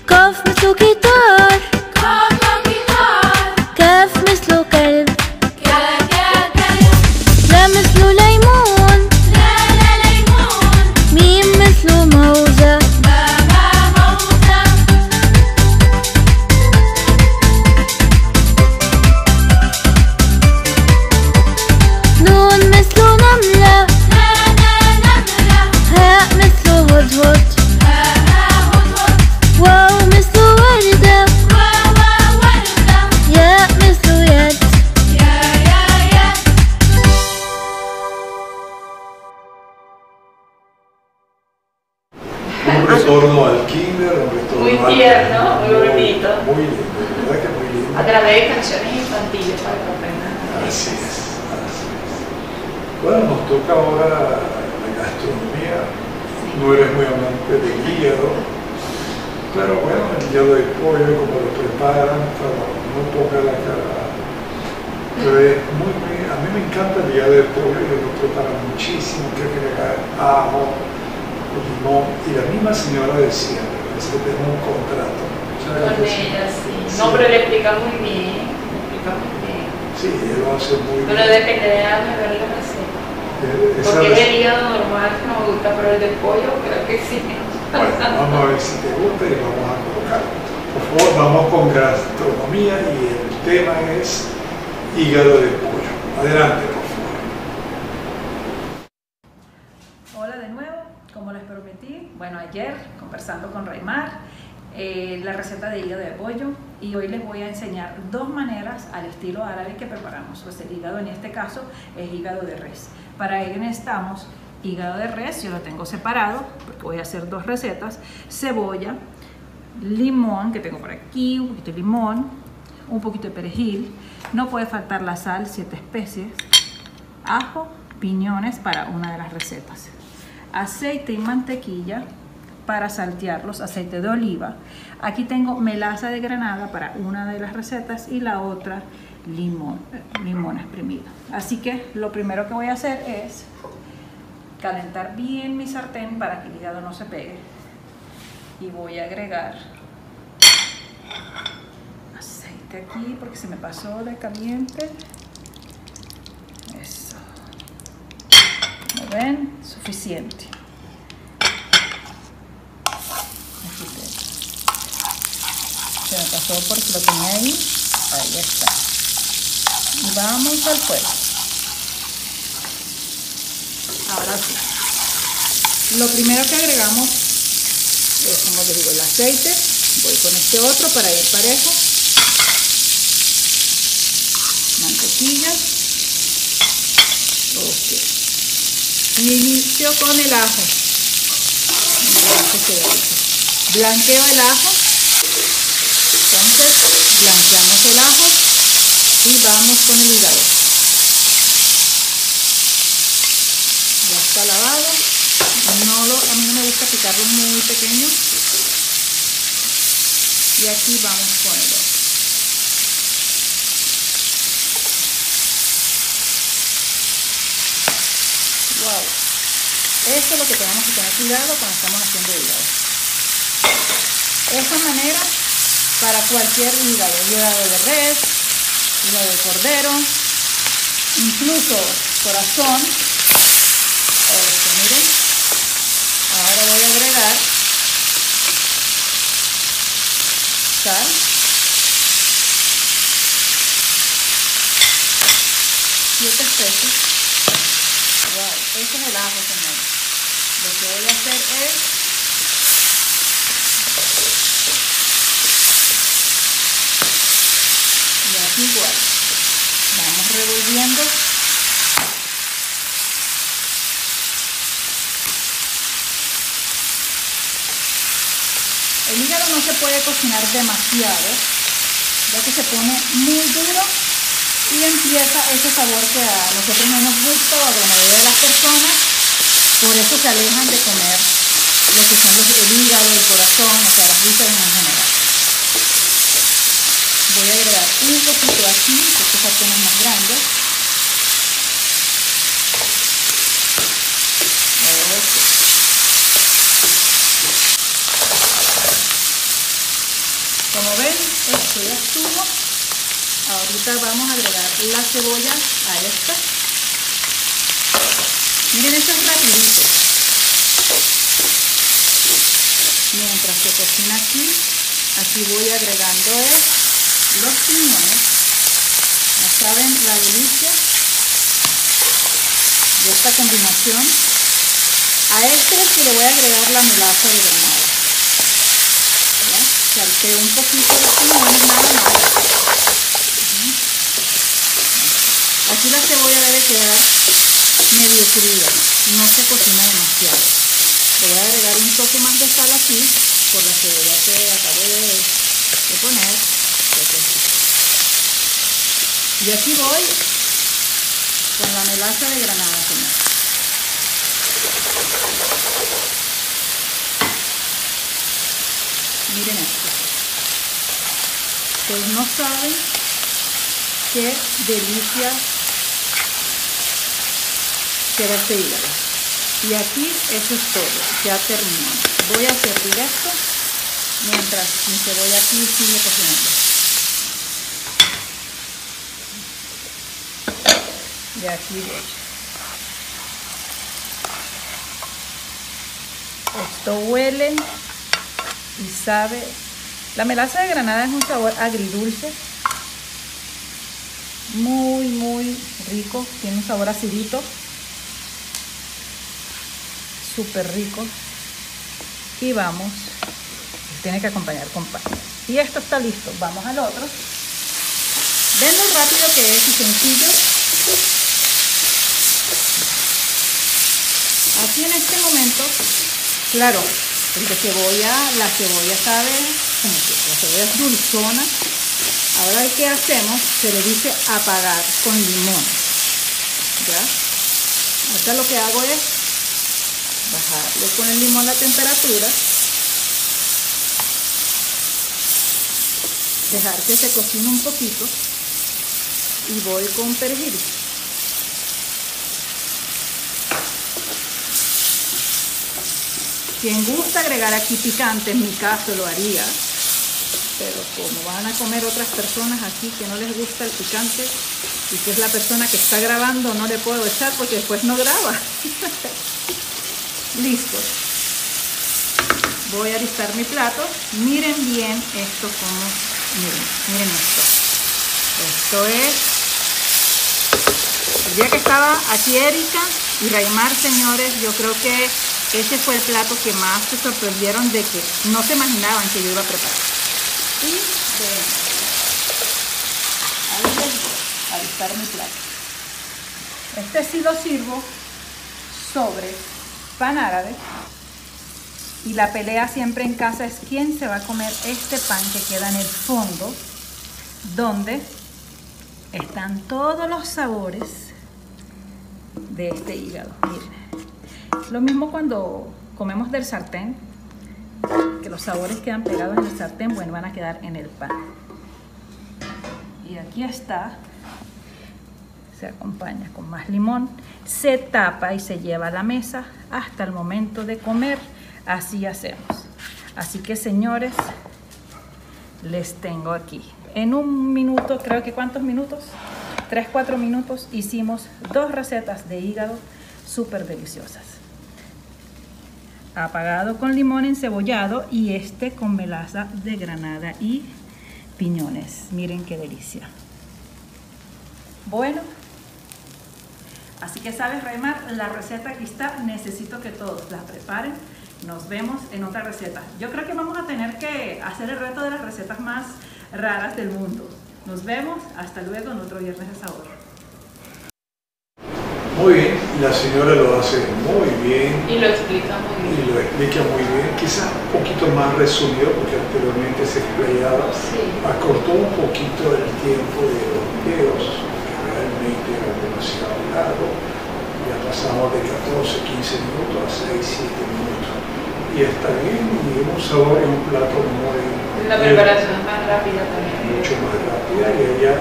كاف مثل جيتار كاف مثل كلب لا مثل ليمون ميم مثل موزة نون مثل نملة هاء مثل هدهد واو مثل وردة ياء مثل يد Un retorno al kinder, un retorno Muy al tierno, muy bonito. Muy lindo, de verdad que muy lindo. A través de canciones infantiles para que aprendan. Así es, así es. Bueno, nos toca ahora la gastronomía. No eres muy amante de hígado, pero bueno, el hígado de pollo, como lo preparan, claro, no ponga la cara. Pero es a mí me encanta el hígado de pollo, y lo preparan muchísimo, que hay que agregar ajo, limón, y la misma señora decía, es que tengo un contrato. Con ella, sí. No, pero le explica muy bien. Sí, él lo hace muy Pero bien. depende de la receta. Esa Porque es receta- el hígado normal que no me gusta, pero el de pollo creo que sí. Bueno, vamos a ver si te gusta y vamos a colocarlo. Por favor, vamos con gastronomía y el tema es hígado de pollo. Adelante, por favor. Hola de nuevo, como les prometí, bueno, ayer conversando con Raimar, la receta de hígado de pollo, y hoy les voy a enseñar dos maneras al estilo árabe que preparamos. Pues el hígado en este caso es hígado de res. Para ello necesitamos hígado de res, yo lo tengo separado porque voy a hacer dos recetas, cebolla, limón, que tengo por aquí, un poquito de limón, un poquito de perejil, no puede faltar la sal, 7 especies, ajo, piñones para una de las recetas, aceite y mantequilla para saltearlos, aceite de oliva. Aquí tengo melaza de granada para una de las recetas y la otra limón exprimido. Así que lo primero que voy a hacer es calentar bien mi sartén para que el hígado no se pegue, y voy a agregar aceite aquí porque se me pasó de caliente. Eso, ¿me ven? Suficiente. Aquí tengo. Se me pasó porque lo tenía ahí. Ahí está. Y vamos al fuego. Ahora sí. Lo primero que agregamos es, como les digo, el aceite. Voy con este otro para ir parejo. Mantequilla. Ok. Inicio con el ajo. Blanqueo el ajo. Entonces blanqueamos el ajo y vamos con el hígado. Ya está lavado. A mí no me gusta picarlo muy pequeño. Y aquí vamos con el otro. Wow. Esto es lo que tenemos que tener cuidado cuando estamos haciendo hígado. Esta manera para cualquier hígado, hígado de res, hígado de cordero, incluso corazón. Miren, ahora voy a agregar sal, 7 especies. Wow, este es el ajo, señores. Lo que voy a hacer es igual, vamos revolviendo no se puede cocinar demasiado, ya que se pone muy duro y empieza ese sabor que a nosotros no nos gusta o a la mayoría de las personas. Por eso se alejan de comer lo que son el hígado, el corazón, o sea, las vísceras en general. Voy a agregar un poquito aquí, que este sartén es más grande. Como ven, esto ya estuvo. Ahorita vamos a agregar la cebolla a esta. Miren, esto es rapidito. Mientras se cocina aquí voy agregando los piñones. ¿No saben la delicia de esta combinación? A este es el que le voy a agregar la melaza de granada. ¿Ya? Salteo un poquito los piñones nada más. Aquí la cebolla debe quedar medio cruda, no se cocina demasiado. Le voy a agregar un toque más de sal aquí, por la cebolla que acabo de poner. Y aquí voy con la melaza de granada, señor. Miren esto. Ustedes no saben qué delicia queda este hígado. Y aquí eso es todo, ya terminó. Voy a servir esto mientras mi cebolla aquí sigue cocinando. Y aquí voy. Esto huele y sabe. La melaza de granada es un sabor agridulce, muy rico, tiene un sabor acidito, súper rico. Y vamos, tiene que acompañar con pan. Y esto está listo, vamos al otro. Ven lo rápido que es y sencillo. Aquí en este momento, claro, porque la cebolla sabe, como que la cebolla es dulzona. Ahora, ¿qué hacemos? Se le dice apagar con limón. ¿Ya? Ahorita lo que hago es bajarle con el limón la temperatura, dejar que se cocine un poquito y voy con perejil. Quien gusta agregar aquí picante, en mi caso lo haría, pero como van a comer otras personas aquí que no les gusta el picante y que es la persona que está grabando, no le puedo echar porque después no graba. Listo. Voy a alistar mi plato. Miren bien esto como, miren esto. Esto es, el día que estaba aquí Erika y Raimar, señores, yo creo que ese fue el plato que más se sorprendieron de que no se imaginaban que yo iba a preparar. Y ahí les voy a alistar mi plato. Este sí lo sirvo sobre pan árabe. Y la pelea siempre en casa es quién se va a comer este pan que queda en el fondo, donde están todos los sabores de este hígado. Miren. Lo mismo cuando comemos del sartén, que los sabores quedan pegados en el sartén, bueno, van a quedar en el pan. Y aquí está, se acompaña con más limón, se tapa y se lleva a la mesa hasta el momento de comer. Así hacemos. Así que, señores, les tengo aquí. En un minuto, creo que ¿cuántos minutos? 3-4 minutos hicimos 2 recetas de hígado súper deliciosas. Apagado con limón encebollado y este con melaza de granada y piñones. Miren qué delicia. Bueno, así que sabes, Raimar, la receta aquí está. Necesito que todos la preparen. Nos vemos en otra receta. Yo creo que vamos a tener que hacer el reto de las recetas más raras del mundo. Nos vemos. Hasta luego en otro Viernes de Sabor. Muy bien, la señora lo hace muy bien. Y lo explica muy bien. Y lo explica muy bien, quizás un poquito más resumido porque anteriormente se explayaba, acortó un poquito el tiempo de los videos, que realmente era demasiado largo, ya pasamos de 14, 15 minutos a 6, 7 minutos. Y está bien, y un sabor y un plato muy... La preparación es más rápida también. Mucho más rápida, y ella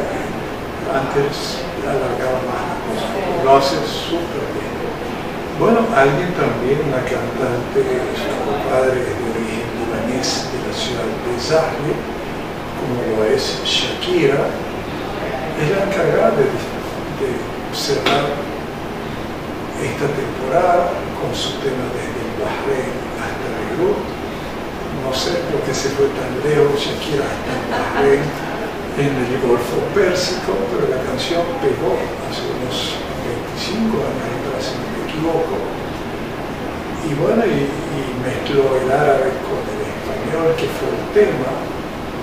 antes alargaba más la cosa, lo hace súper bien. Bueno, alguien también, una cantante, su padre es de origen libanés de la ciudad de Zahle, como lo es Shakira, es la encargada de cerrar esta temporada con su tema desde el Bahrein hasta Beirut. No sé por qué se fue tan lejos Shakira hasta el Bahrein en el Golfo Pérsico, pero la canción pegó hace unos 25 años atrás, si no me equivoco. Y bueno, y mezcló el árabe con el español, que fue el tema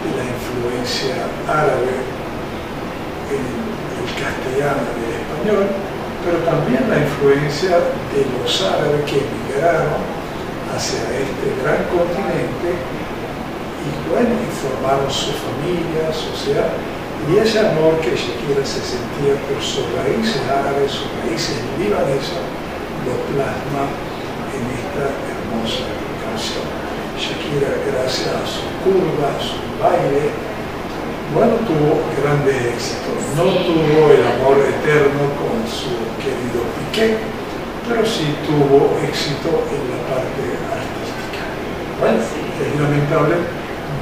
de la influencia árabe en el castellano y el español, pero también la influencia de los árabes que emigraron hacia este gran continente y bueno, y formaron su familia, sociedad, y ese amor que Shakira se sentía por sus raíces árabes, sus raíces libanesas, lo plasma en esta hermosa canción. Shakira, gracias a su curva, a su baile, bueno, tuvo grandes éxitos. No tuvo el amor eterno con su querido Piqué, pero sí tuvo éxito en la parte artística. Bueno, es lamentable,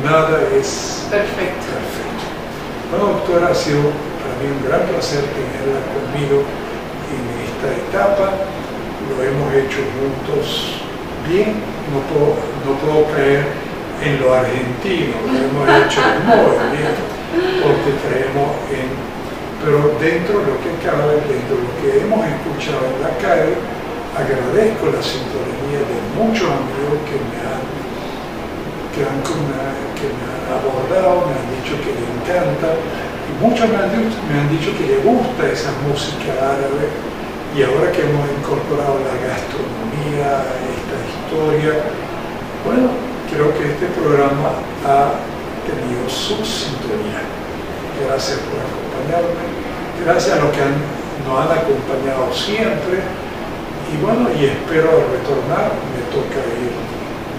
nada es perfecto. Bueno, doctora, ha sido para mí un gran placer tenerla conmigo en esta etapa. Lo hemos hecho juntos bien, no puedo caer en lo argentino, lo hemos hecho muy bien, porque creemos pero dentro de lo que cabe, dentro de lo que hemos escuchado en la calle, agradezco la sintonía de muchos amigos que me han abordado, me han dicho que le encanta, y muchos me han dicho que le gusta esa música árabe, y ahora que hemos incorporado la gastronomía, esta historia, bueno, creo que este programa ha tenido su sintonía. Gracias por acompañarme, gracias a los que nos han acompañado siempre, y bueno, y espero retornar, me toca ir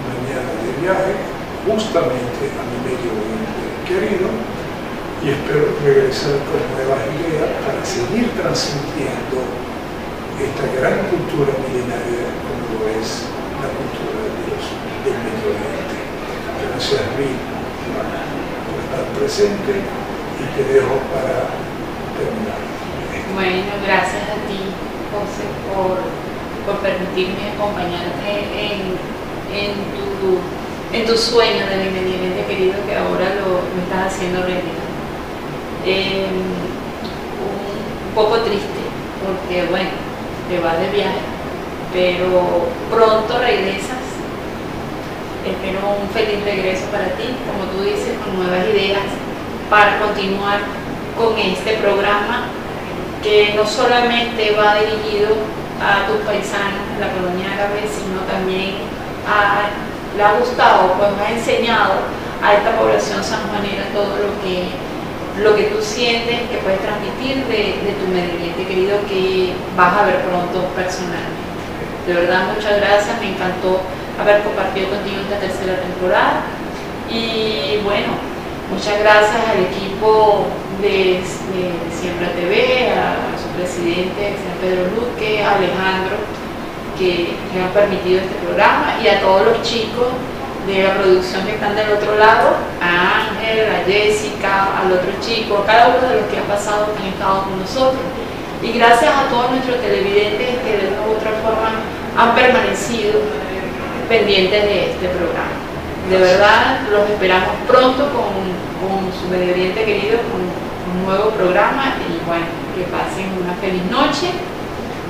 mañana de viaje, justamente a mi Medio Oriente querido, y espero regresar con nuevas ideas para seguir transmitiendo esta gran cultura milenaria como lo es la cultura del Medio Oriente. Gracias mil por estar presente y te dejo para terminar. Bueno, gracias a ti, José, por permitirme acompañarte en tu sueño de mi Medio Oriente querido, que ahora lo estás haciendo realidad. Un poco triste, porque bueno, te vas de viaje, pero pronto regresas. Espero un feliz regreso para ti, como tú dices, con nuevas ideas para continuar con este programa que no solamente va dirigido a tus paisanos en la colonia árabe, sino también le ha gustado, pues me ha enseñado a esta población sanjuanera todo lo que tú sientes, que puedes transmitir de tu Medio Oriente querido, que vas a ver pronto personalmente. De verdad, muchas gracias, me encantó haber compartido contigo esta tercera temporada, y bueno, muchas gracias al equipo de Siembra TV, a su presidente, el señor Pedro Luque, a Alejandro, que han permitido este programa, y a todos los chicos de la producción que están del otro lado, a Ángel, a Jessica, al otro chico, a cada uno de los que han pasado, que han estado con nosotros, y gracias a todos nuestros televidentes que de una u otra forma han permanecido pendientes de este programa. De verdad, los esperamos pronto con su Medio Oriente querido, con un nuevo programa, y bueno, que pasen una feliz noche.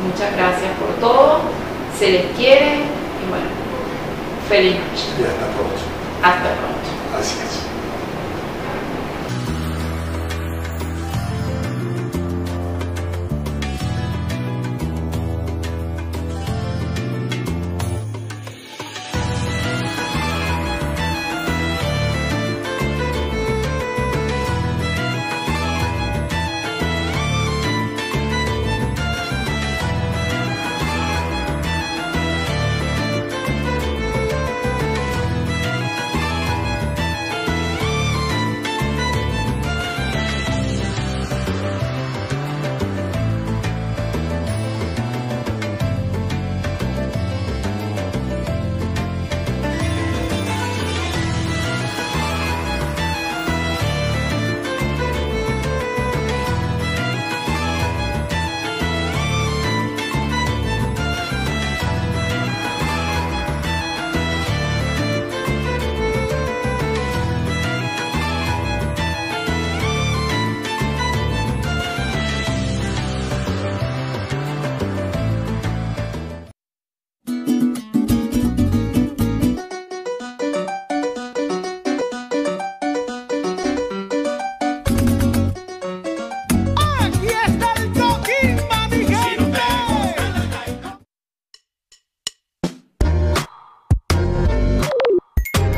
Muchas gracias por todo, se les quiere, y bueno, feliz noche. Y hasta pronto. Hasta pronto. Gracias.